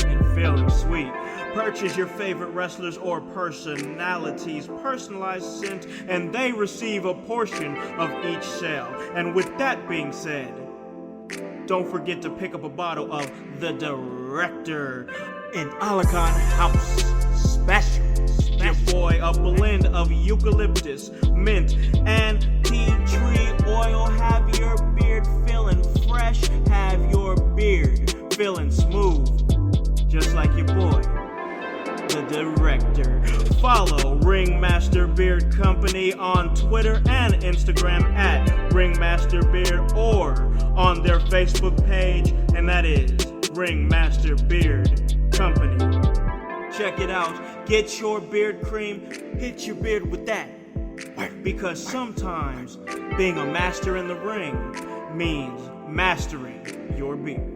and feeling sweet. Purchase your favorite wrestlers or personalities' personalized scent, and they receive a portion of each sale. And with that being said, don't forget to pick up a bottle of The Director in Alakan House Special. Your boy, a blend of eucalyptus, mint, and tea tree oil. Have your beard feeling fresh. Have your beard feeling smooth. Just like your boy, The Director. Follow Ringmaster Beard Company on Twitter and Instagram at Ringmaster Beard, or on their Facebook page, and that is Ringmaster Beard Company. Check it out. Get your beard cream. Hit your beard with that. Because sometimes being a master in the ring means mastering your beard.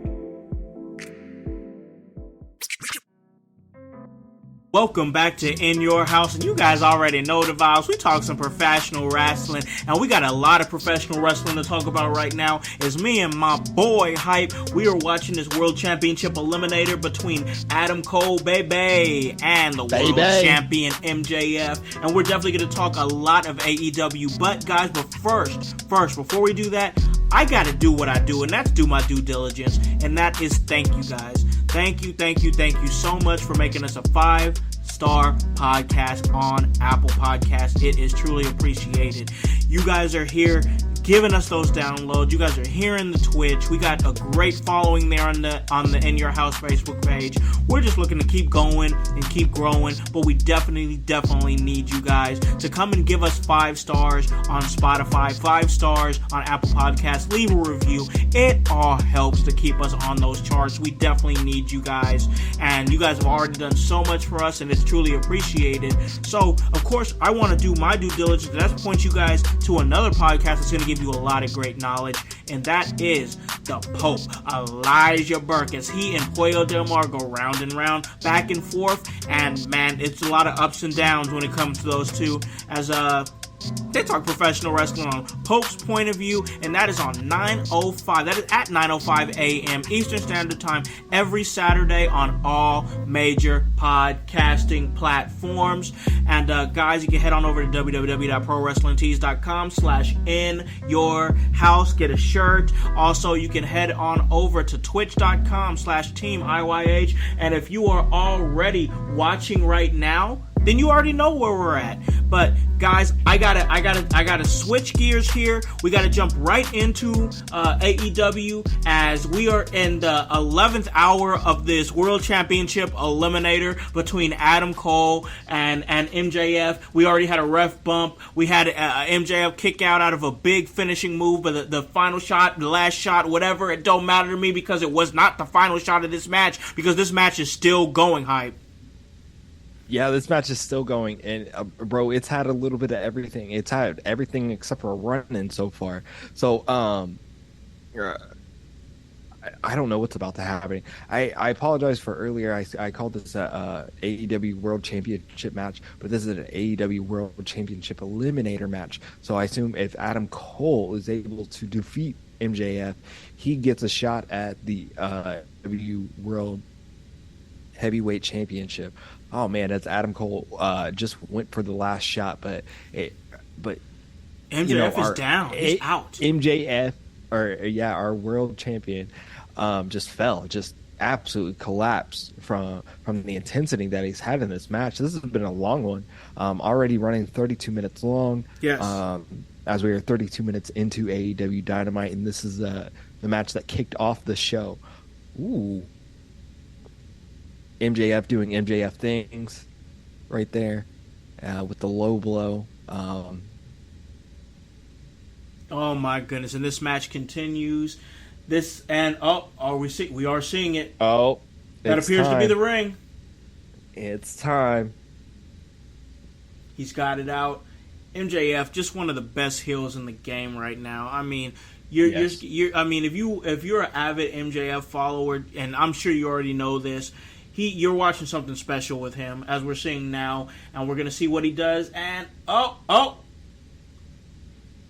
Welcome back to In Your House, and you guys already know the vibes. We talk some professional wrestling, and we got a lot of professional wrestling to talk about right now. It's me and my boy Hype. We are watching this World Championship Eliminator between Adam Cole, baby, and the World Champion MJF, and we're definitely going to talk a lot of AEW. But guys, first, before we do that, I got to do what I do, and that's do my due diligence, and that is thank you guys. Thank you so much for making us a 5-star podcast on Apple Podcasts. It is truly appreciated. You guys are here giving us those downloads. You guys are hearing the Twitch. We got a great following there on the In Your House Facebook page. We're just looking to keep going and keep growing, but we definitely need you guys to come and give us 5 stars on Spotify, 5 stars on Apple Podcasts. Leave a review. It all helps to keep us on those charts. We definitely need you guys, and you guys have already done so much for us, and it's truly appreciated. So, of course, I want to do my due diligence. That's point you guys to another podcast that's going to give you a lot of great knowledge, and that is the Pope, Elijah Burke, as he and Puello Del Mar go round and round, back and forth, and man, it's a lot of ups and downs when it comes to those two, as They talk professional wrestling on Pope's Point of View, and that is on 9:05. That is at 9:05 a.m. Eastern Standard Time every Saturday on all major podcasting platforms. And guys, you can head on over to www.prowrestlingtees.com/inyourhouse. Get a shirt. Also, you can head on over to twitch.com/teamIYH. And if you are already watching right now, then you already know where we're at. But guys, I gotta switch gears here. We gotta jump right into AEW as we are in the 11th hour of this World Championship Eliminator between Adam Cole and MJF. We already had a ref bump. We had MJF kick out of a big finishing move, but the final shot, the last shot, whatever, it don't matter to me because it was not the final shot of this match, because this match is still going, Hype. Yeah, this match is still going, and bro, it's had a little bit of everything. It's had everything except for a run-in so far. So, I don't know what's about to happen. I apologize for earlier. I called this a AEW World Championship match, but this is an AEW World Championship Eliminator match. So I assume if Adam Cole is able to defeat MJF, he gets a shot at the AEW World Heavyweight Championship. Oh man, that's Adam Cole. Just went for the last shot, but MJF is down. He's out. MJF, our world champion, just fell, just absolutely collapsed from the intensity that he's had in this match. This has been a long one, already running 32 minutes long. Yes. As we are 32 minutes into AEW Dynamite, and this is the match that kicked off the show. Ooh. MJF doing MJF things right there with the low blow. Oh my goodness! And this match continues. We are seeing it. Oh, that appears to be the ring. It's time. He's got it out. MJF, just one of the best heels in the game right now. I mean, if you're an avid MJF follower, and I'm sure you already know this, you're watching something special with him, as we're seeing now, and we're going to see what he does. And, and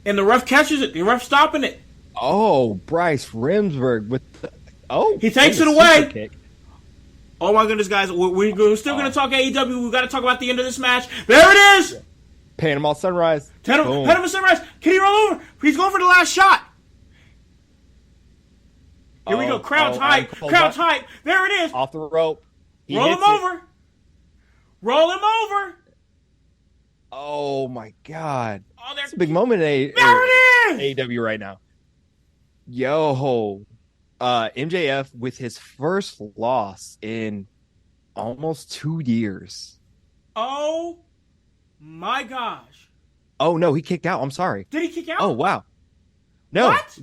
the ref catches it. The ref stopping it. Oh, Bryce Remsburg with the... he takes it away. Kick. Oh, my goodness, guys. We're still going to talk AEW. We've got to talk about the end of this match. There it is. Panama Sunrise. Panama Sunrise. Can he roll over? He's going for the last shot. Here we go. Crowd's hype. Crowd's hype. There it is. Off the rope. Roll him over. Roll him over. Oh, my God. Oh, it's a big moment in there it is. AEW right now. Yo, MJF with his first loss in almost 2 years. Oh, my gosh. Oh, no, he kicked out. I'm sorry. Did he kick out? Oh, wow. No. What?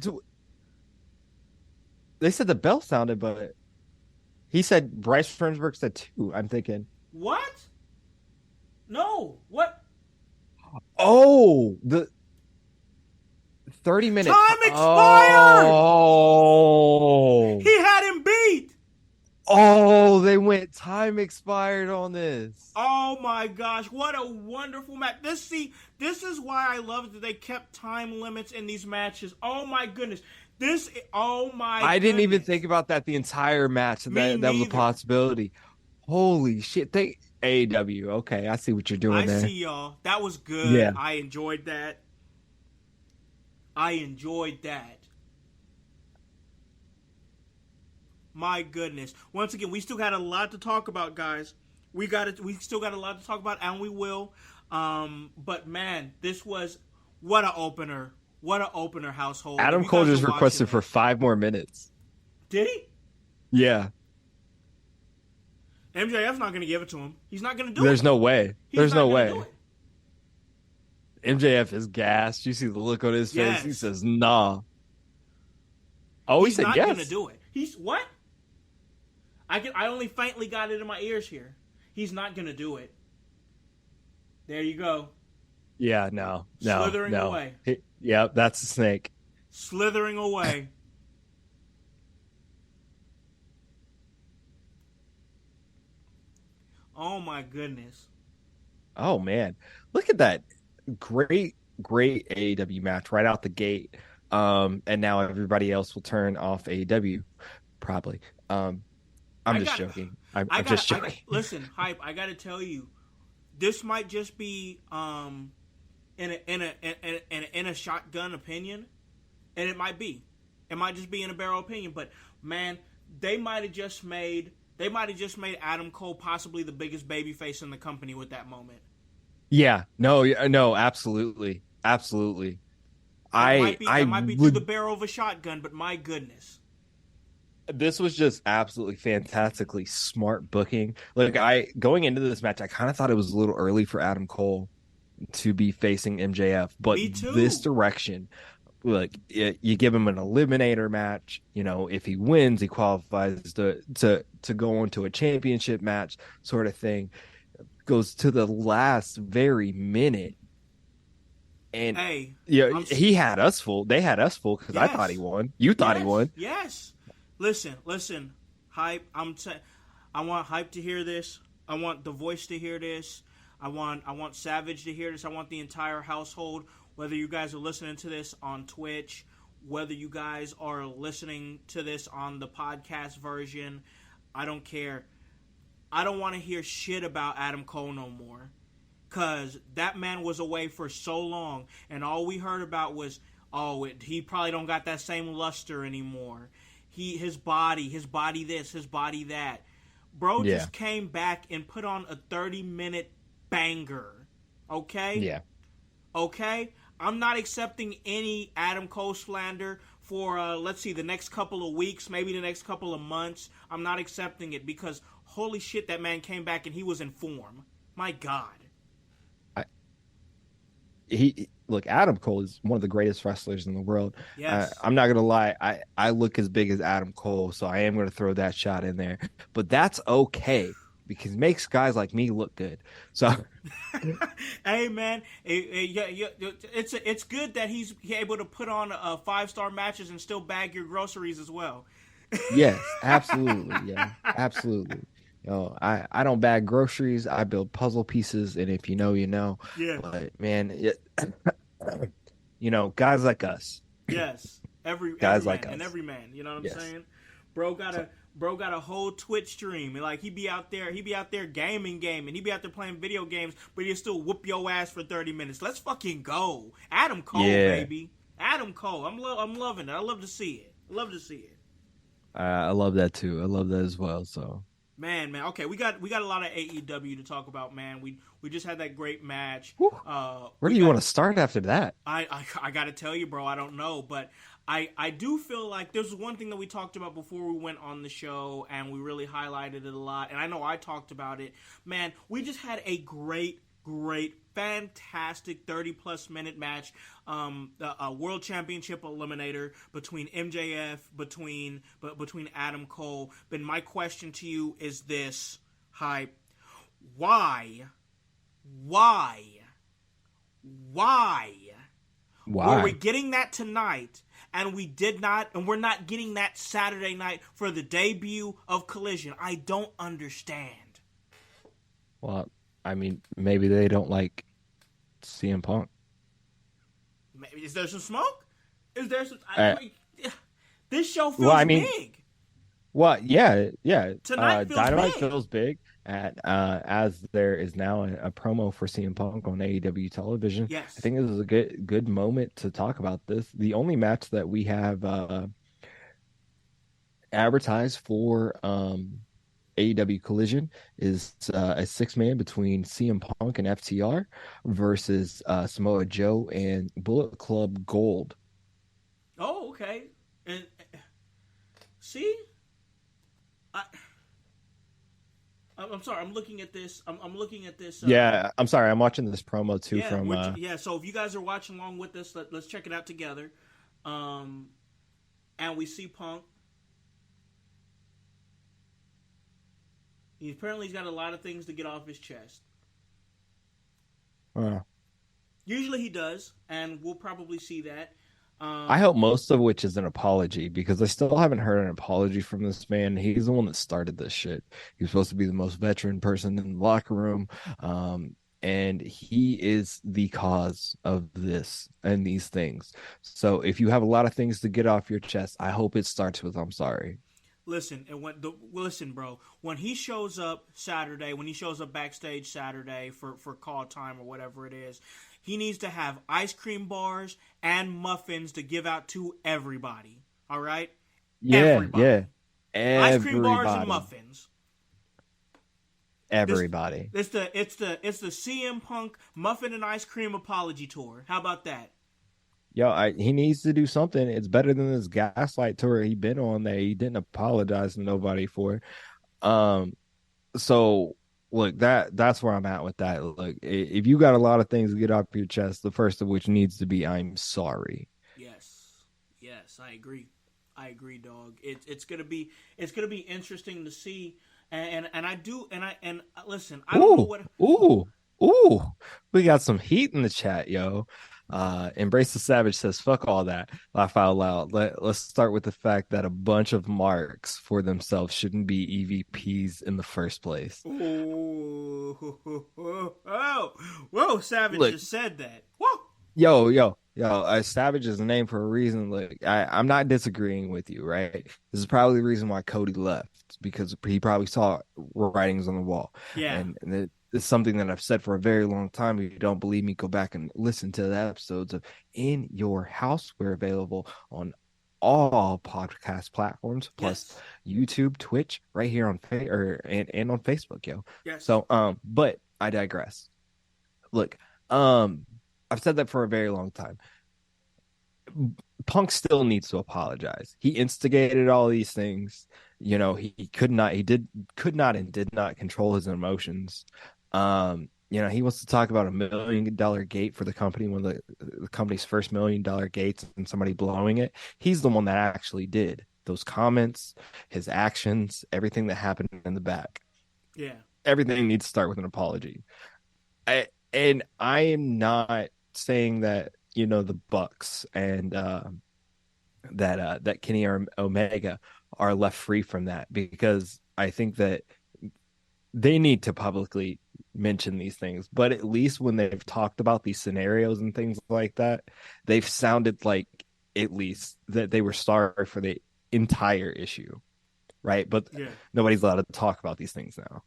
They said the bell sounded, but he said Bryce Remsburg said 2. I'm thinking. What? No. What? Oh, the 30 minutes. Time expired. Oh. He had him beat. Oh, they went time expired on this. Oh my gosh, what a wonderful match. This is why I love it that they kept time limits in these matches. Oh my goodness. I didn't even think about that the entire match. That was a possibility. Holy shit. AEW. Okay, I see what you're doing there. I see y'all. That was good. Yeah. I enjoyed that. My goodness. Once again, we still got a lot to talk about, guys. We still got a lot to talk about, and we will. But man, this was what an opener. What an opener, household. Adam Cole just requested for 5 more minutes. Did he? Yeah. MJF's not going to give it to him. He's not going to do it. There's no way. There's no way. Do it. MJF is gassed. You see the look on his face. Yes. He says, nah. Oh, he said yes. He's not going to do it. He's what? I only faintly got it in my ears here. He's not going to do it. There you go. Yeah, no. Slithering away. Yeah, that's the snake. Slithering away. Oh my goodness. Oh man, look at that! great AEW match right out the gate. And now everybody else will turn off AEW probably. I'm I just got, joking. I'm just I got. joking. Listen, hype. I got to tell you, this might just be in a shotgun opinion, and it might just be in a barrel opinion. But man, they might have just made Adam Cole possibly the biggest babyface in the company with that moment. Yeah, no, absolutely, absolutely. That I might be through the would. barrel of a shotgun, but my goodness. This was just absolutely fantastically smart booking. Like I going into this match, I kind of thought it was a little early for Adam Cole to be facing MJF, but Me this too. direction, like you give him an eliminator match. If he wins, he qualifies to go into a championship match, sort of thing. Goes to the last very minute, and Hey, I'm he had us full. They had us full because I thought he yes, won. You thought he yes, won. yes. Listen, hype. I want hype to hear this. I want the voice to hear this. I want Savage to hear this. I want the entire household. Whether you guys are listening to this on Twitch, whether you guys are listening to this on the podcast version, I don't care. I don't want to hear shit about Adam Cole no more. Cause that man was away for so long, and all we heard about was, he probably don't got that same luster anymore. His body this, his body that. Bro Yeah, just came back and put on a 30-minute banger. Okay? yeah. Okay? I'm not accepting any Adam Cole slander for let's see, the next couple of weeks, maybe the next couple of months. I'm not accepting it because holy shit, that man came back and he was in form. My God. I, he look Adam Cole is one of the greatest wrestlers in the world. Yes. I'm not gonna lie, I look as big as Adam Cole, so I am gonna throw that shot in there. But that's okay because it makes guys like me look good. So Hey man, it's good that he's able to put on 5-star matches and still bag your groceries as well. yes, absolutely, yeah, absolutely. I don't bag groceries. I build puzzle pieces, and if you know, you know. Yeah. But man, guys like us, Yes. guys like us. Every man. You know what I'm Yes. saying? Bro got So a bro got a whole Twitch stream. Like he be out there gaming, he be out there playing video games, but he'll still whoop your ass for 30 minutes. Let's fucking go, Adam Cole, yeah, baby. Adam Cole. I'm loving it. I love to see it. Love to see it. I love that too. I love that as well. So Man. Okay, we got a lot of AEW to talk about, man. We just had that great match. whew, where We do you got want to start after that? I got to tell you, bro, I don't know, but I do feel like there's one thing that we talked about before we went on the show, and we really highlighted it a lot. And I know I talked about it. Man, we just had a great, fantastic 30-plus minute match, a world championship eliminator between MJF, between Adam Cole. But my question to you is this, Hype: why, why, why were we Why? getting that tonight? And we're not getting that Saturday night for the debut of Collision. I don't understand. Well, I mean, maybe they don't like CM Punk. Is there some smoke? Is there some? Uh, This show well, I feels mean, big. well, yeah, yeah. Tonight feels Dynamite big. feels big at as there is now a promo for CM Punk on AEW television. I Yes. think this is a good moment to talk about this. The only match that we have advertised for AEW Collision is a 6-man between CM Punk and FTR versus Samoa Joe and Bullet Club Gold. Oh, okay. And see, I, I'm sorry. I'm looking at this. I'm looking at this. Yeah, I'm sorry. I'm watching this promo too Yeah, from yeah. So if you guys are watching along with us, let's check it out together. Um, and we see Punk. He's got a lot of things to get off his chest. uh, Usually he does, and we'll probably see that. I hope most of which is an apology because I still haven't heard an apology from this man. He's the one that started this shit. He was supposed to be the most veteran person in the locker room. and he is the cause of this and these things. So if you have a lot of things to get off your chest, I hope it starts with "I'm sorry." Listen, and listen, bro. When he shows up Saturday, when he shows up backstage Saturday for call time or whatever it is, he needs to have ice cream bars and muffins to give out to everybody. All right, Yeah, yeah. everybody. Ice cream bars and Everybody. muffins. This Everybody. it's the CM Punk muffin and ice cream apology tour. How about that? Yo, he needs to do something. It's better than this gaslight tour he been on that he didn't apologize to nobody for. Um, so look, that's where I'm at with that. Look, if you got a lot of things to get off your chest, the first of which needs to be "I'm sorry." Yes, yes, I agree. I agree, dog. It's gonna be interesting to see, and I do, and listen, I don't know Ooh, what. ooh, ooh. We got some heat in the chat, yo. Embrace the Savage says, "Fuck all that." Laugh out loud. Let's start with the fact that a bunch of marks for themselves shouldn't be EVPs in the first place. Oh, oh, whoa! Savage Look, just said that. Whoa! yo, Savage is a name for a reason. Look, I'm not disagreeing with you, right? This is probably the reason why Cody left, because he probably saw writings on the wall. Yeah. And it's something that I've said for a very long time. If you don't believe me, go back and listen to the episodes of In Your House. We're available on all podcast platforms, plus Yes. YouTube, Twitch, right here on and on Facebook, yo. Yes. So but I digress. Look, um, I've said that for a very long time. Punk still needs to apologize. He instigated all these things. He could not and did not control his emotions. He wants to talk about $1 million gate for the company, when the company's first $1 million gates, and somebody blowing it. He's the one that actually did those comments, his actions, everything that happened in the back. Yeah. Everything needs to start with an apology. And I am not saying that the Bucks and that Kenny Omega are left free from that, because I think that they need to publicly mention these things. But at least when they've talked about these scenarios and things like that, they've sounded like at least that they were sorry for the entire issue, right? But Yeah. nobody's allowed to talk about these things now.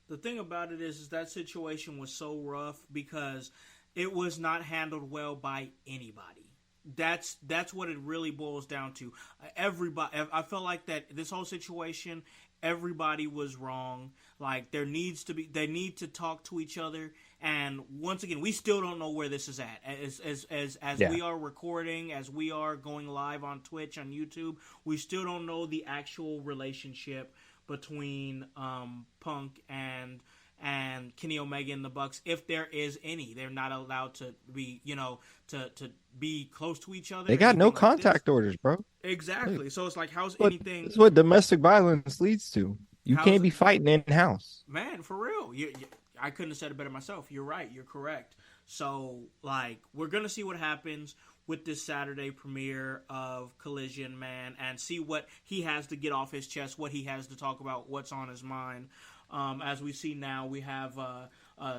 The thing about it is that situation was so rough because it was not handled well by anybody. That's what it really boils down to. Everybody, I felt like that this whole situation, everybody was wrong. Like there needs to be, they need to talk to each other. And once again, we still don't know where this is at. As Yeah. we are recording, as we are going live on Twitch, on YouTube, we still don't know the actual relationship between Punk and Kenny Omega and the Bucks, if there is any. They're not allowed to be, to be close to each other. They got no Anything like this. contact orders, bro. Look, Exactly. So it's like, how's what anything? this is what domestic violence leads to. You How's can't be fighting in house. man for real? I couldn't have said it better myself. You're right. You're correct. So like, we're gonna see what happens with this Saturday premiere of Collision, man, and see what he has to get off his chest, what he has to talk about, what's on his mind. As we see now, we have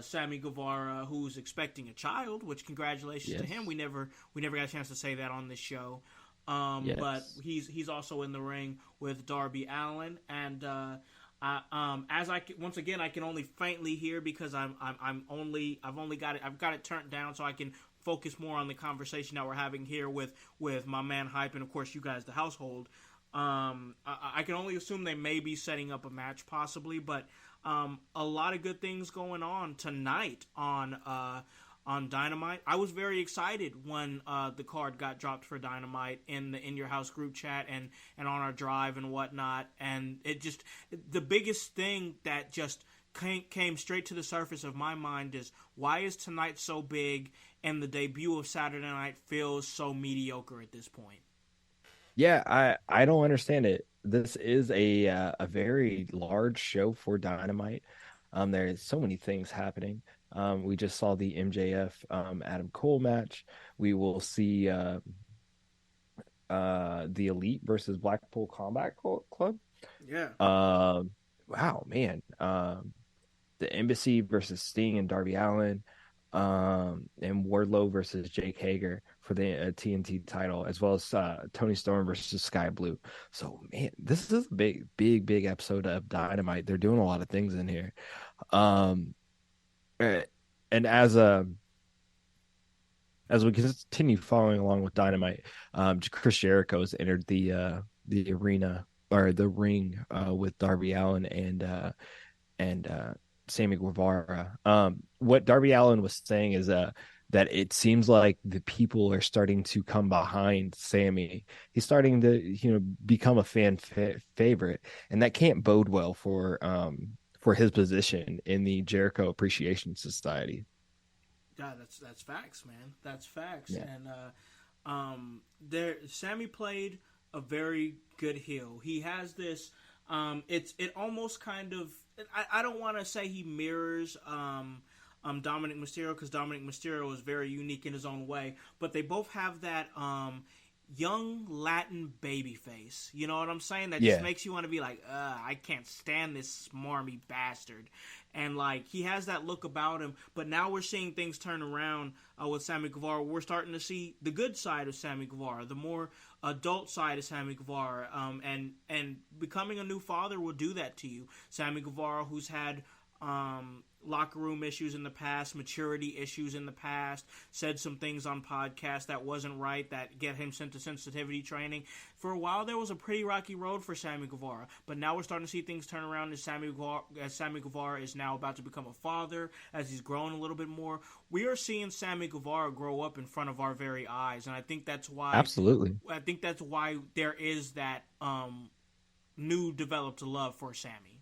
Sammy Guevara, who's expecting a child, which congratulations to Yes. him. We never got a chance to say that on this show. Yes. But he's also in the ring with Darby Allin, and once again, I can only faintly hear because I've only got it turned down so I can focus more on the conversation that we're having here with my man Hype, and of course you guys, the household. I can only assume they may be setting up a match possibly, but a lot of good things going on tonight on Dynamite. I was very excited when the card got dropped for Dynamite in the In Your House group chat and on our drive and whatnot. And it just, the biggest thing that just came straight to the surface of my mind is, why is tonight so big and the debut of Saturday Night feels so mediocre at this point? Yeah, I don't understand it. This is a very large show for Dynamite. There's so many things happening. We just saw the MJF Adam Cole match. We will see the Elite versus Blackpool Combat Club. Yeah. Wow, man. the Embassy versus Sting and Darby Allin, and Wardlow versus Jake Hager for the TNT title, as well as Tony Storm versus Sky Blue. So man, this is a big episode of Dynamite. They're doing a lot of things in here. Um, eh, and as we continue following along with Dynamite, Chris Jericho has entered the arena or the ring with Darby Allin and Sammy Guevara. What Darby Allin was saying is that it seems like the people are starting to come behind Sammy. He's starting to become a favorite, and that can't bode well for his position in the Jericho Appreciation Society. Yeah, that's facts, man. That's facts. Yeah. And there Sammy played a very good heel. He has this it almost kind of I don't want to say he mirrors Dominic Mysterio, because Dominic Mysterio is very unique in his own way, but they both have that young Latin baby face. You know what I'm saying? That just makes you want to be like, I can't stand this smarmy bastard. And like, he has that look about him. But now we're seeing things turn around with Sammy Guevara. We're starting to see the good side of Sammy Guevara, the more adult side of Sammy Guevara. And becoming a new father will do that to you. Sammy Guevara, who's had locker room issues in the past, maturity issues in the past, said some things on podcasts that wasn't right, that get him sent to sensitivity training. For a while, there was a pretty rocky road for Sammy Guevara, but now we're starting to see things turn around as Sammy Guevara is now about to become a father, as he's grown a little bit more. We are seeing Sammy Guevara grow up in front of our very eyes, and I think that's why... Absolutely. I think that's why there is that new developed love for Sammy.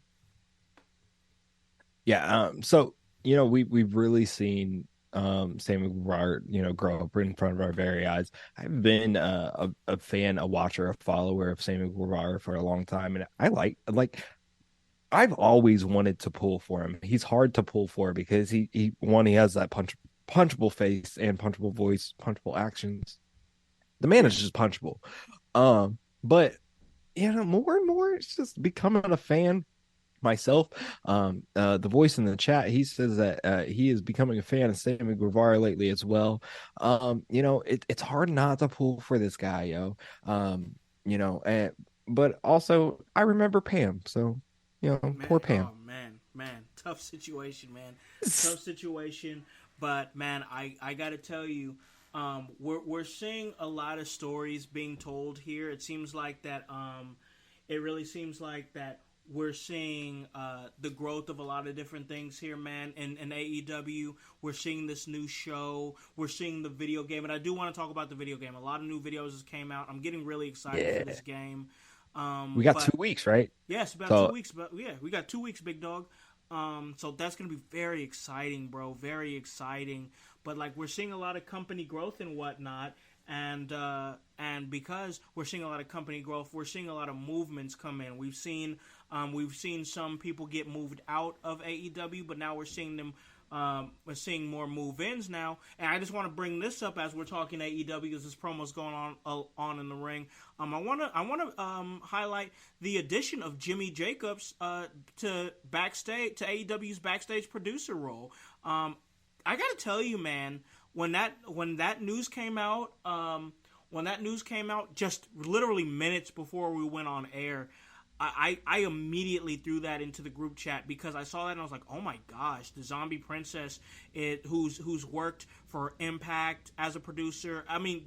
Yeah, so we've really seen Sammy Guevara, grow up in front of our very eyes. I've been a fan, a watcher, a follower of Sammy Guevara for a long time, and I like I've always wanted to pull for him. He's hard to pull for because he has that punchable face and punchable voice, punchable actions. The man is just punchable. But more and more, it's just becoming a fan myself. The voice in the chat, he says that he is becoming a fan of Sammy Guevara lately as well. It's hard not to pull for this guy, but also I remember Pam, so Man, poor Pam. oh man, tough situation, man. Tough situation. But man, I gotta tell you, we're seeing a lot of stories being told here. It seems like that it really seems like that we're seeing the growth of a lot of different things here, man. In AEW, we're seeing this new show. We're seeing the video game. And I do want to talk about the video game. A lot of new videos just came out. I'm getting really excited for this game. We got 2 weeks, right? Yes, about 2 weeks. But yeah, we got 2 weeks, big dog. So that's going to be very exciting, bro. Very exciting. But like, we're seeing a lot of company growth and whatnot. And because we're seeing a lot of company growth, we're seeing a lot of movements come in. We've seen some people get moved out of AEW, but now we're seeing them. We're seeing more move-ins now, and I just want to bring this up as we're talking AEW because this promo's going on in the ring. I want to highlight the addition of Jimmy Jacobs to AEW's backstage producer role. I gotta tell you, man. When that news came out, just literally minutes before we went on air, I immediately threw that into the group chat because I saw that and I was like, oh my gosh, the Zombie Princess, who's worked for Impact as a producer. I mean,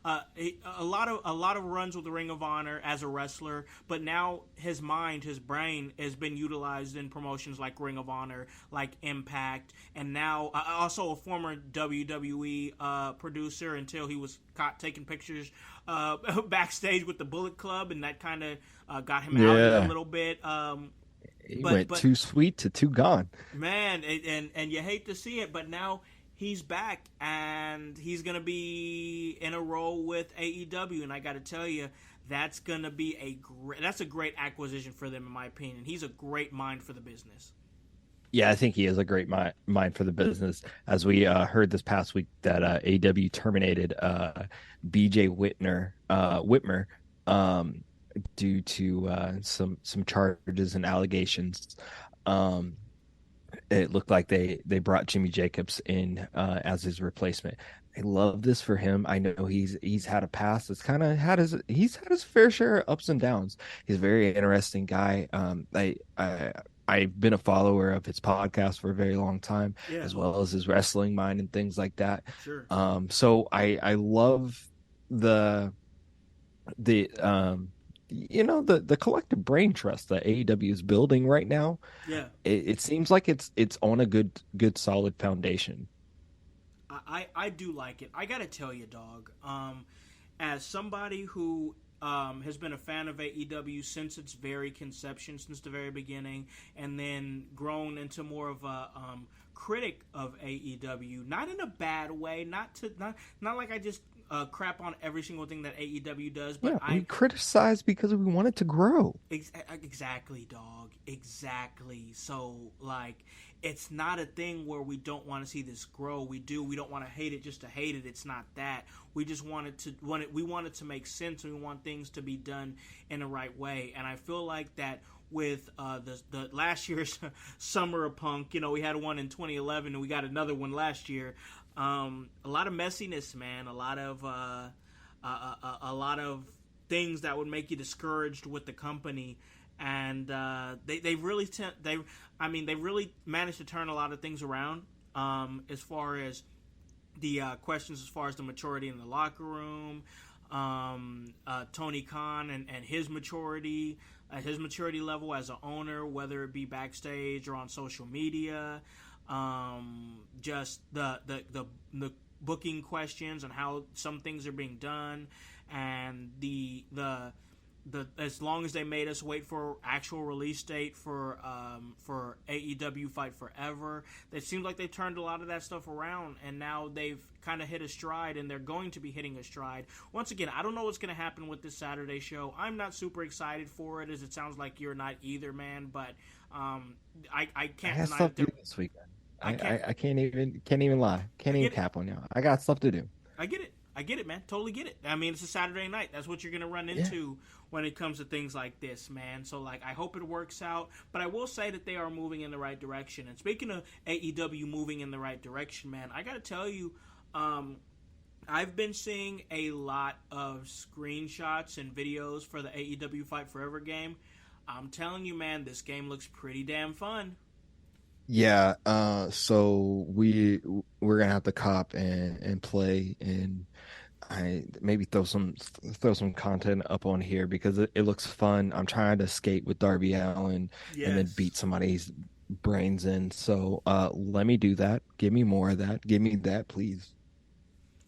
a lot of runs with the Ring of Honor as a wrestler, but now his brain has been utilized in promotions like Ring of Honor, like Impact, and now also a former WWE producer until he was caught taking pictures backstage with the Bullet Club, and that kind of got him out a little bit. He went too sweet to too gone. Man, and you hate to see it, but now he's back, and he's going to be in a role with AEW, and I got to tell you, that's going to be a great acquisition for them, in my opinion. He's a great mind for the business. Yeah, I think he is a great mind for the business. As we heard this past week that AEW terminated BJ Whitmer due to some charges and allegations. it looked like they brought Jimmy Jacobs in as his replacement. I love this for him. I know he's had a past that's kind of had his fair share of ups and downs. He's a very interesting guy. I've been a follower of his podcast for a very long time, Yeah, as well as his wrestling mind and things like that. sure. So I love the the the collective brain trust that AEW is building right now. Yeah. It seems like it's on a good solid foundation. I do like it. I gotta tell you, dog. As somebody who has been a fan of AEW since its very conception, since the very beginning, and then grown into more of a critic of AEW, not in a bad way, not like I just crap on every single thing that AEW does, but Yeah, we I criticize because we want it to grow. exactly, dog. Exactly. So, like, it's not a thing where we don't want to see this grow. We do. We don't want to hate it just to hate it. It's not that. We just we want it to make sense, and we want things to be done in the right way. And I feel like that with the last year's Summer of Punk, we had one in 2011, and we got another one last year. A lot of messiness, man. A lot of things that would make you discouraged with the company, and they really they really managed to turn a lot of things around, as far as the questions, as far as the maturity in the locker room, Tony Khan and his maturity level as an owner, whether it be backstage or on social media, just the booking questions and how some things are being done, and the as long as they made us wait for actual release date for AEW Fight Forever, it seems like they turned a lot of that stuff around, and now they've kind of hit a stride, and they're going to be hitting a stride. Once again, I don't know what's going to happen with this Saturday show. I'm not super excited for it, as it sounds like you're not either, man. But I I can't got deny stuff that to do this weekend. I can't. I can't even lie. I Can't even get it. cap on you. I got stuff to do. I get it. I get it, man. Totally get it. I mean, it's a Saturday night. That's what you're going to run Yeah. into when it comes to things like this, man. So, like, I hope it works out. But I will say that they are moving in the right direction. And speaking of AEW moving in the right direction, man, I got to tell you, I've been seeing a lot of screenshots and videos for the AEW Fight Forever game. I'm telling you, man, this game looks pretty damn fun. Yeah, so we're gonna have to cop and play, and I maybe throw some content up on here because it looks fun. I'm trying to skate with Darby Allin and then Yes. beat somebody's brains in. So let me do that. Give me more of that. Give me that, please.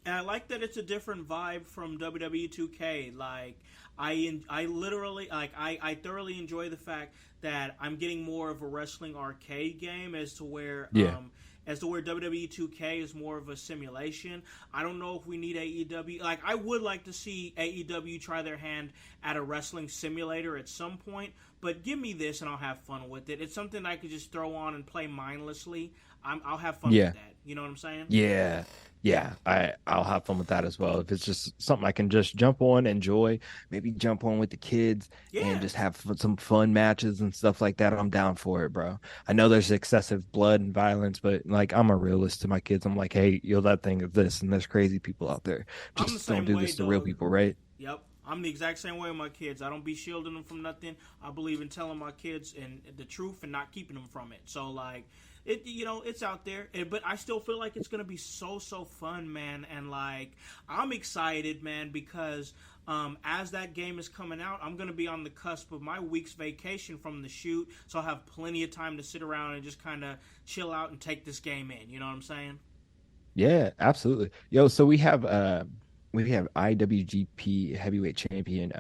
And I like that it's a different vibe from WWE 2K. Like, I literally, like, I thoroughly enjoy the fact that I'm getting more of a wrestling arcade game, Yeah. as to where WWE 2K is more of a simulation. I don't know if we need AEW. Like, I would like to see AEW try their hand at a wrestling simulator at some point, but give me this and I'll have fun with it. It's something I could just throw on and play mindlessly. I'll have fun with Yeah. that. You know what I'm saying? Yeah. Yeah, I'll have fun with that as well. If it's just something I can just jump on, enjoy, maybe jump on with the kids and Yeah. just have some fun matches and stuff like that, I'm down for it, bro. I know there's excessive blood and violence, but like I'm a realist to my kids. I'm like, hey, that thing is this, and there's crazy people out there. I'm the Just don't same do way, this to real dog. people, right? Yep. I'm the exact same way with my kids. I don't be shielding them from nothing. I believe in telling my kids and the truth and not keeping them from it. So like it's out there, but I still feel like it's gonna be so fun, man. And like I'm excited, man, because as that game is coming out, I'm gonna be on the cusp of my week's vacation from the shoot, so I'll have plenty of time to sit around and just kind of chill out and take this game in. You know what I'm saying? Yeah, absolutely. Yo, so we have IWGP heavyweight champion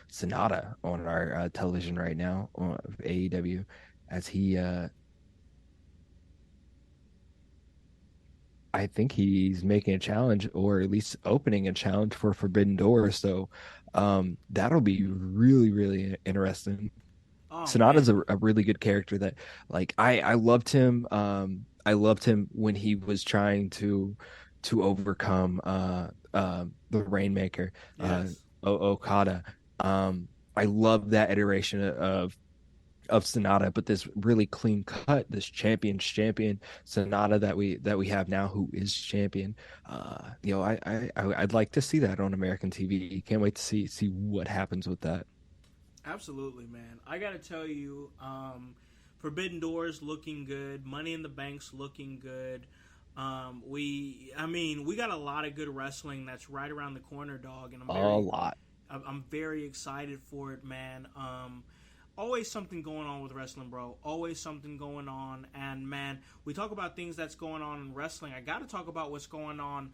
Sonata on our television right now on AEW as he I think he's making a challenge or at least opening a challenge for Forbidden Door. So that'll be really, really interesting. Oh Sonata's man. a really good character that like I loved him. I loved him when he was trying to overcome the Rainmaker, Yes. Okada. I love that iteration of of Sonata, but this really clean cut, this champion Sonata that we have now, who is champion. I'd like to see that on American TV. Can't wait to see what happens with that. Absolutely, man. I gotta tell you, Forbidden Doors looking good. Money in the Bank's looking good. We got a lot of good wrestling that's right around the corner, dog, and A lot. I'm very excited for it, man. Always something going on with wrestling, bro. Always something going on. And, man, we talk about things that's going on in wrestling. I got to talk about what's going on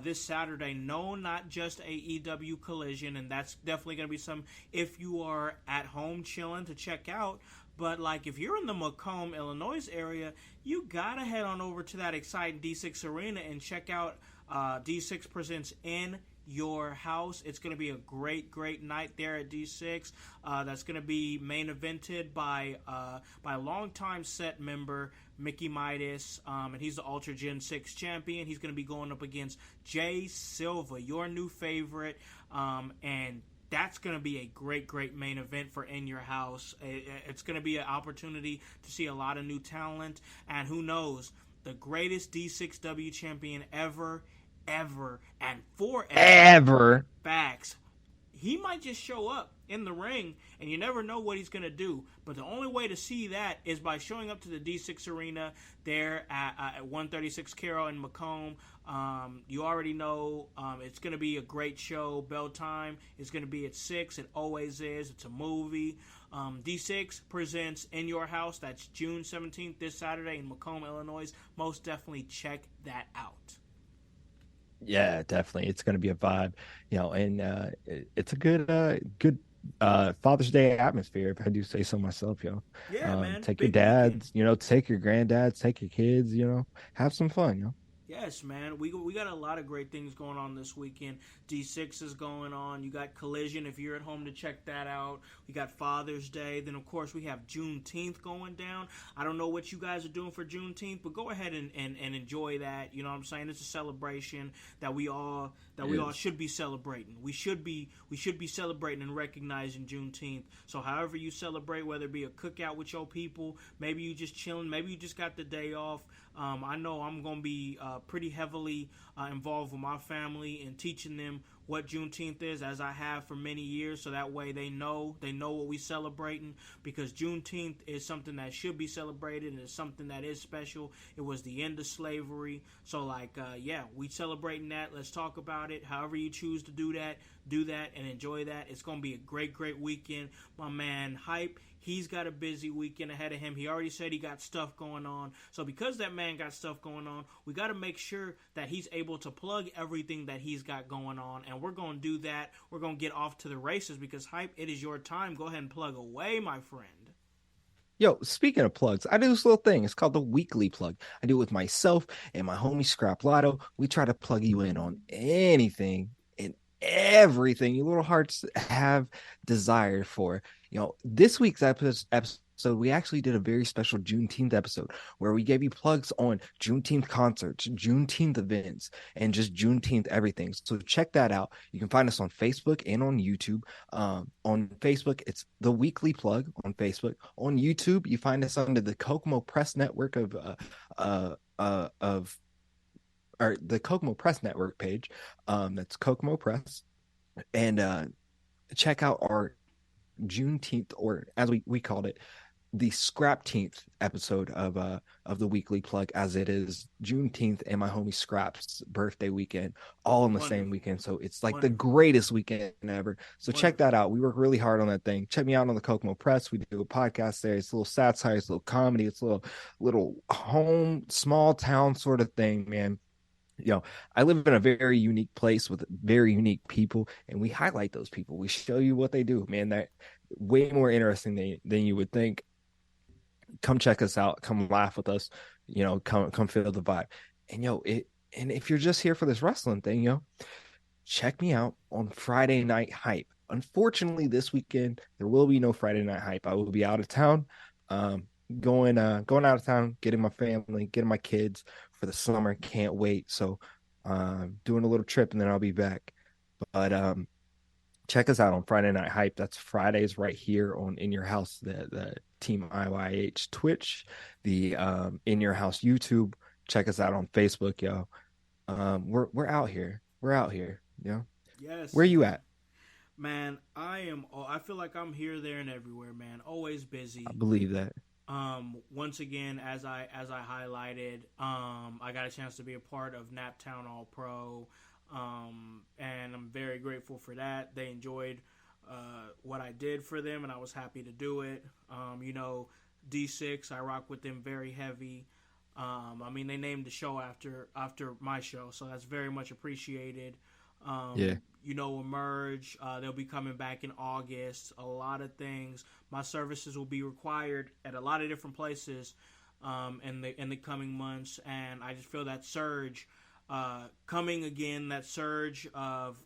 this Saturday. No, not just AEW Collision, and that's definitely going to be some if you are at home chilling to check out. But, like, if you're in the Macomb, Illinois area, you got to head on over to that exciting D6 Arena and check out D6 Presents In Your House. It's going to be a great night there at D6. That's going to be main evented by a longtime set member, Mickey Midas, and he's the Ultra Gen 6 champion. He's going to be going up against Jay Silva, your new favorite, and that's going to be a great main event for In Your House. It's going to be an opportunity to see a lot of new talent, and who knows, the greatest D6W champion ever, and forever. Ever. Facts. He might just show up in the ring, and you never know what he's going to do. But the only way to see that is by showing up to the D6 Arena there at 136 Carroll in Macomb. You already know it's going to be a great show. Bell time is going to be at 6. It always is. It's a movie. D6 presents In Your House. That's June 17th, this Saturday in Macomb, Illinois. Most definitely check that out. Yeah, definitely. It's going to be a vibe, and it's a good Father's Day atmosphere, if I do say so myself, Yeah, man. Take your dads, take your granddads, take your kids, have some fun. Yes, man. We got a lot of great things going on this weekend. D6 is going on. You got Collision if you're at home to check that out. We got Father's Day. Then, of course, we have Juneteenth going down. I don't know what you guys are doing for Juneteenth, but go ahead and enjoy that. You know what I'm saying? It's a celebration that we all should be celebrating. We should be celebrating and recognizing Juneteenth. So however you celebrate, whether it be a cookout with your people, maybe you just chilling, maybe you just got the day off. I know I'm going to be pretty heavily involved with my family and teaching them what Juneteenth is, as I have for many years, so that way they know what we celebrating, because Juneteenth is something that should be celebrated and it's something that is special. It was the end of slavery, so we celebrating that. Let's talk about it. However you choose to do that and enjoy that. It's going to be a great weekend. My man Hype, he's got a busy weekend ahead of him. He already said he got stuff going on. So because that man got stuff going on, we got to make sure that he's able to plug everything that he's got going on. And we're going to do that. We're going to get off to the races because, Hype, it is your time. Go ahead and plug away, my friend. Yo, speaking of plugs, I do this little thing. It's called the weekly plug. I do it with myself and my homie Scrap Lotto. We try to plug you in on anything and everything your little hearts have desired for. This week's episode, we actually did a very special Juneteenth episode where we gave you plugs on Juneteenth concerts, Juneteenth events, and just Juneteenth everything. So check that out. You can find us on Facebook and on YouTube. On Facebook, it's the weekly plug on Facebook. On YouTube, you find us under the Kokomo Press Network or the Kokomo Press Network page. That's Kokomo Press. And check out our Juneteenth, or as we called it, the Scrapteenth episode of the weekly plug, as it is Juneteenth and my homie Scrap's birthday weekend, all in the same weekend. So it's like the greatest weekend ever. So check that out. We work really hard on that thing. Check me out on the Kokomo Press. We do a podcast there. It's a little satire, it's a little comedy, it's a little home, small town sort of thing, man. I live in a very unique place with very unique people, and we highlight those people. We show you what they do, man. That way more interesting than you would think. Come check us out. Come laugh with us. Come feel the vibe. And if you're just here for this wrestling thing, check me out on Friday Night Hype. Unfortunately, this weekend there will be no Friday Night Hype. I will be out of town. Going out of town, getting my family, getting my kids for the summer. Can't wait. So doing a little trip and then I'll be back. But check us out on Friday Night Hype. That's Fridays right here on In Your House, the Team IYH Twitch, the In Your House YouTube. Check us out on Facebook, yo. We're out here. We're out here, yo. Yes. Where you at? Man, I feel like I'm here, there, and everywhere, man. Always busy. I believe that. Once again, as I highlighted, I got a chance to be a part of Naptown All Pro, and I'm very grateful for that. They enjoyed what I did for them, and I was happy to do it. D6, I rock with them very heavy. They named the show after my show, so that's very much appreciated. Emerge. They'll be coming back in August. A lot of things. My services will be required at a lot of different places in the coming months, and I just feel that surge coming again. That surge of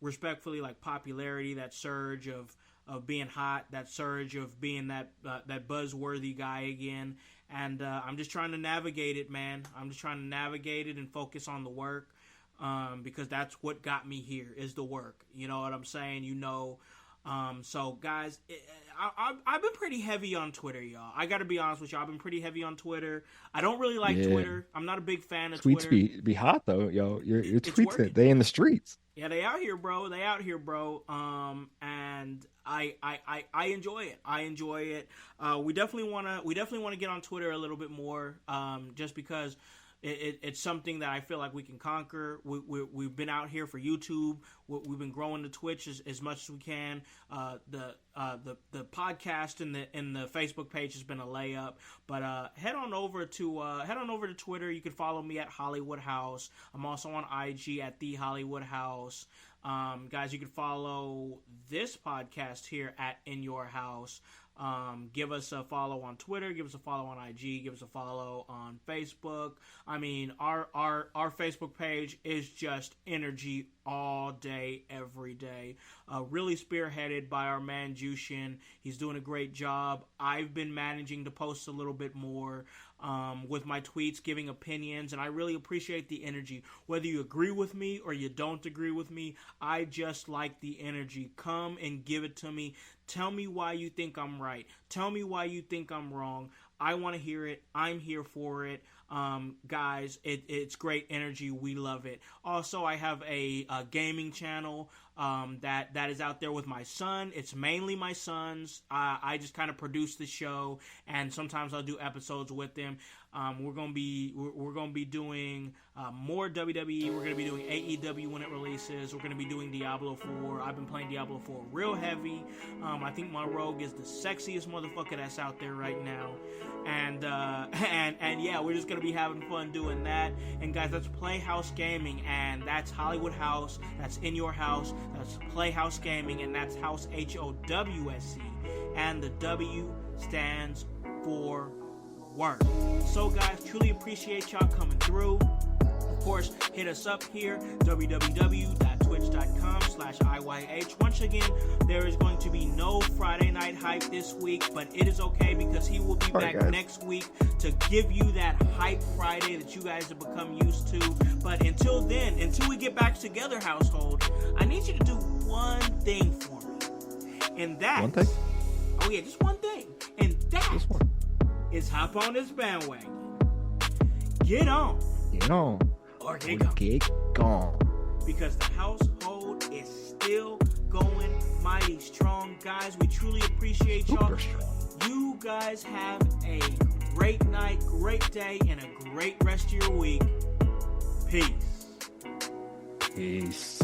respectfully, like, popularity. That surge of being hot. That surge of being that buzzworthy guy again. And I'm just trying to navigate it, man. I'm just trying to navigate it and focus on the work. Because that's what got me here, is the work. You know what I'm saying? So guys, I've been pretty heavy on Twitter, y'all. I got to be honest with y'all. I've been pretty heavy on Twitter. I don't really like Twitter. I'm not a big fan of Twitter. Tweets be hot though, yo. Your tweets, they in the streets. Yeah, they out here, bro. And I enjoy it. I enjoy it. We definitely wanna get on Twitter a little bit more. Just because it's something that I feel like we can conquer. We've been out here for YouTube. We've been growing the Twitch as much as we can. The podcast and the Facebook page has been a layup. But head on over to Twitter. You can follow me at Hollywood House. I'm also on IG at The Hollywood House. Guys, you can follow this podcast here at In Your House. Give us a follow on Twitter, give us a follow on IG, give us a follow on Facebook. I mean, our Facebook page is just energy all day, every day. Really spearheaded by our man Jushin. He's doing a great job. I've been managing to post a little bit more with my tweets, giving opinions, and I really appreciate the energy. Whether you agree with me or you don't agree with me, I just like the energy. Come and give it to me. Tell me why you think I'm right. Tell me why you think I'm wrong. I want to hear it. I'm here for it. Guys, it's great energy. We love it. Also, I have a gaming channel that is out there with my son. It's mainly my son's. I just kind of produce the show, and sometimes I'll do episodes with them. We're gonna be doing more WWE. We're gonna be doing AEW when it releases. We're gonna be doing Diablo 4. I've been playing Diablo 4 real heavy. I think my rogue is the sexiest motherfucker that's out there right now. And yeah, we're just gonna be having fun doing that. And guys, that's Playhouse Gaming, and that's Hollywood House. That's In Your House. That's Playhouse Gaming, and that's House HOWSC. And the W stands for work. So guys, truly appreciate y'all coming through. Of course, hit us up here, www.twitch.com/IYH. Once again, there is going to be no Friday Night Hype this week, but it is okay because he will be back next week to give you that Hype Friday that you guys have become used to. But until then, until we get back together, household, I need you to do one thing for me. And that... One thing? Oh yeah, just one thing. And that is hop on this bandwagon. Get on. Get on. Or get gone. Get gone. Because the household is still going mighty strong. Guys, we truly appreciate y'all. Super strong. You guys have a great night, great day, and a great rest of your week. Peace. Peace.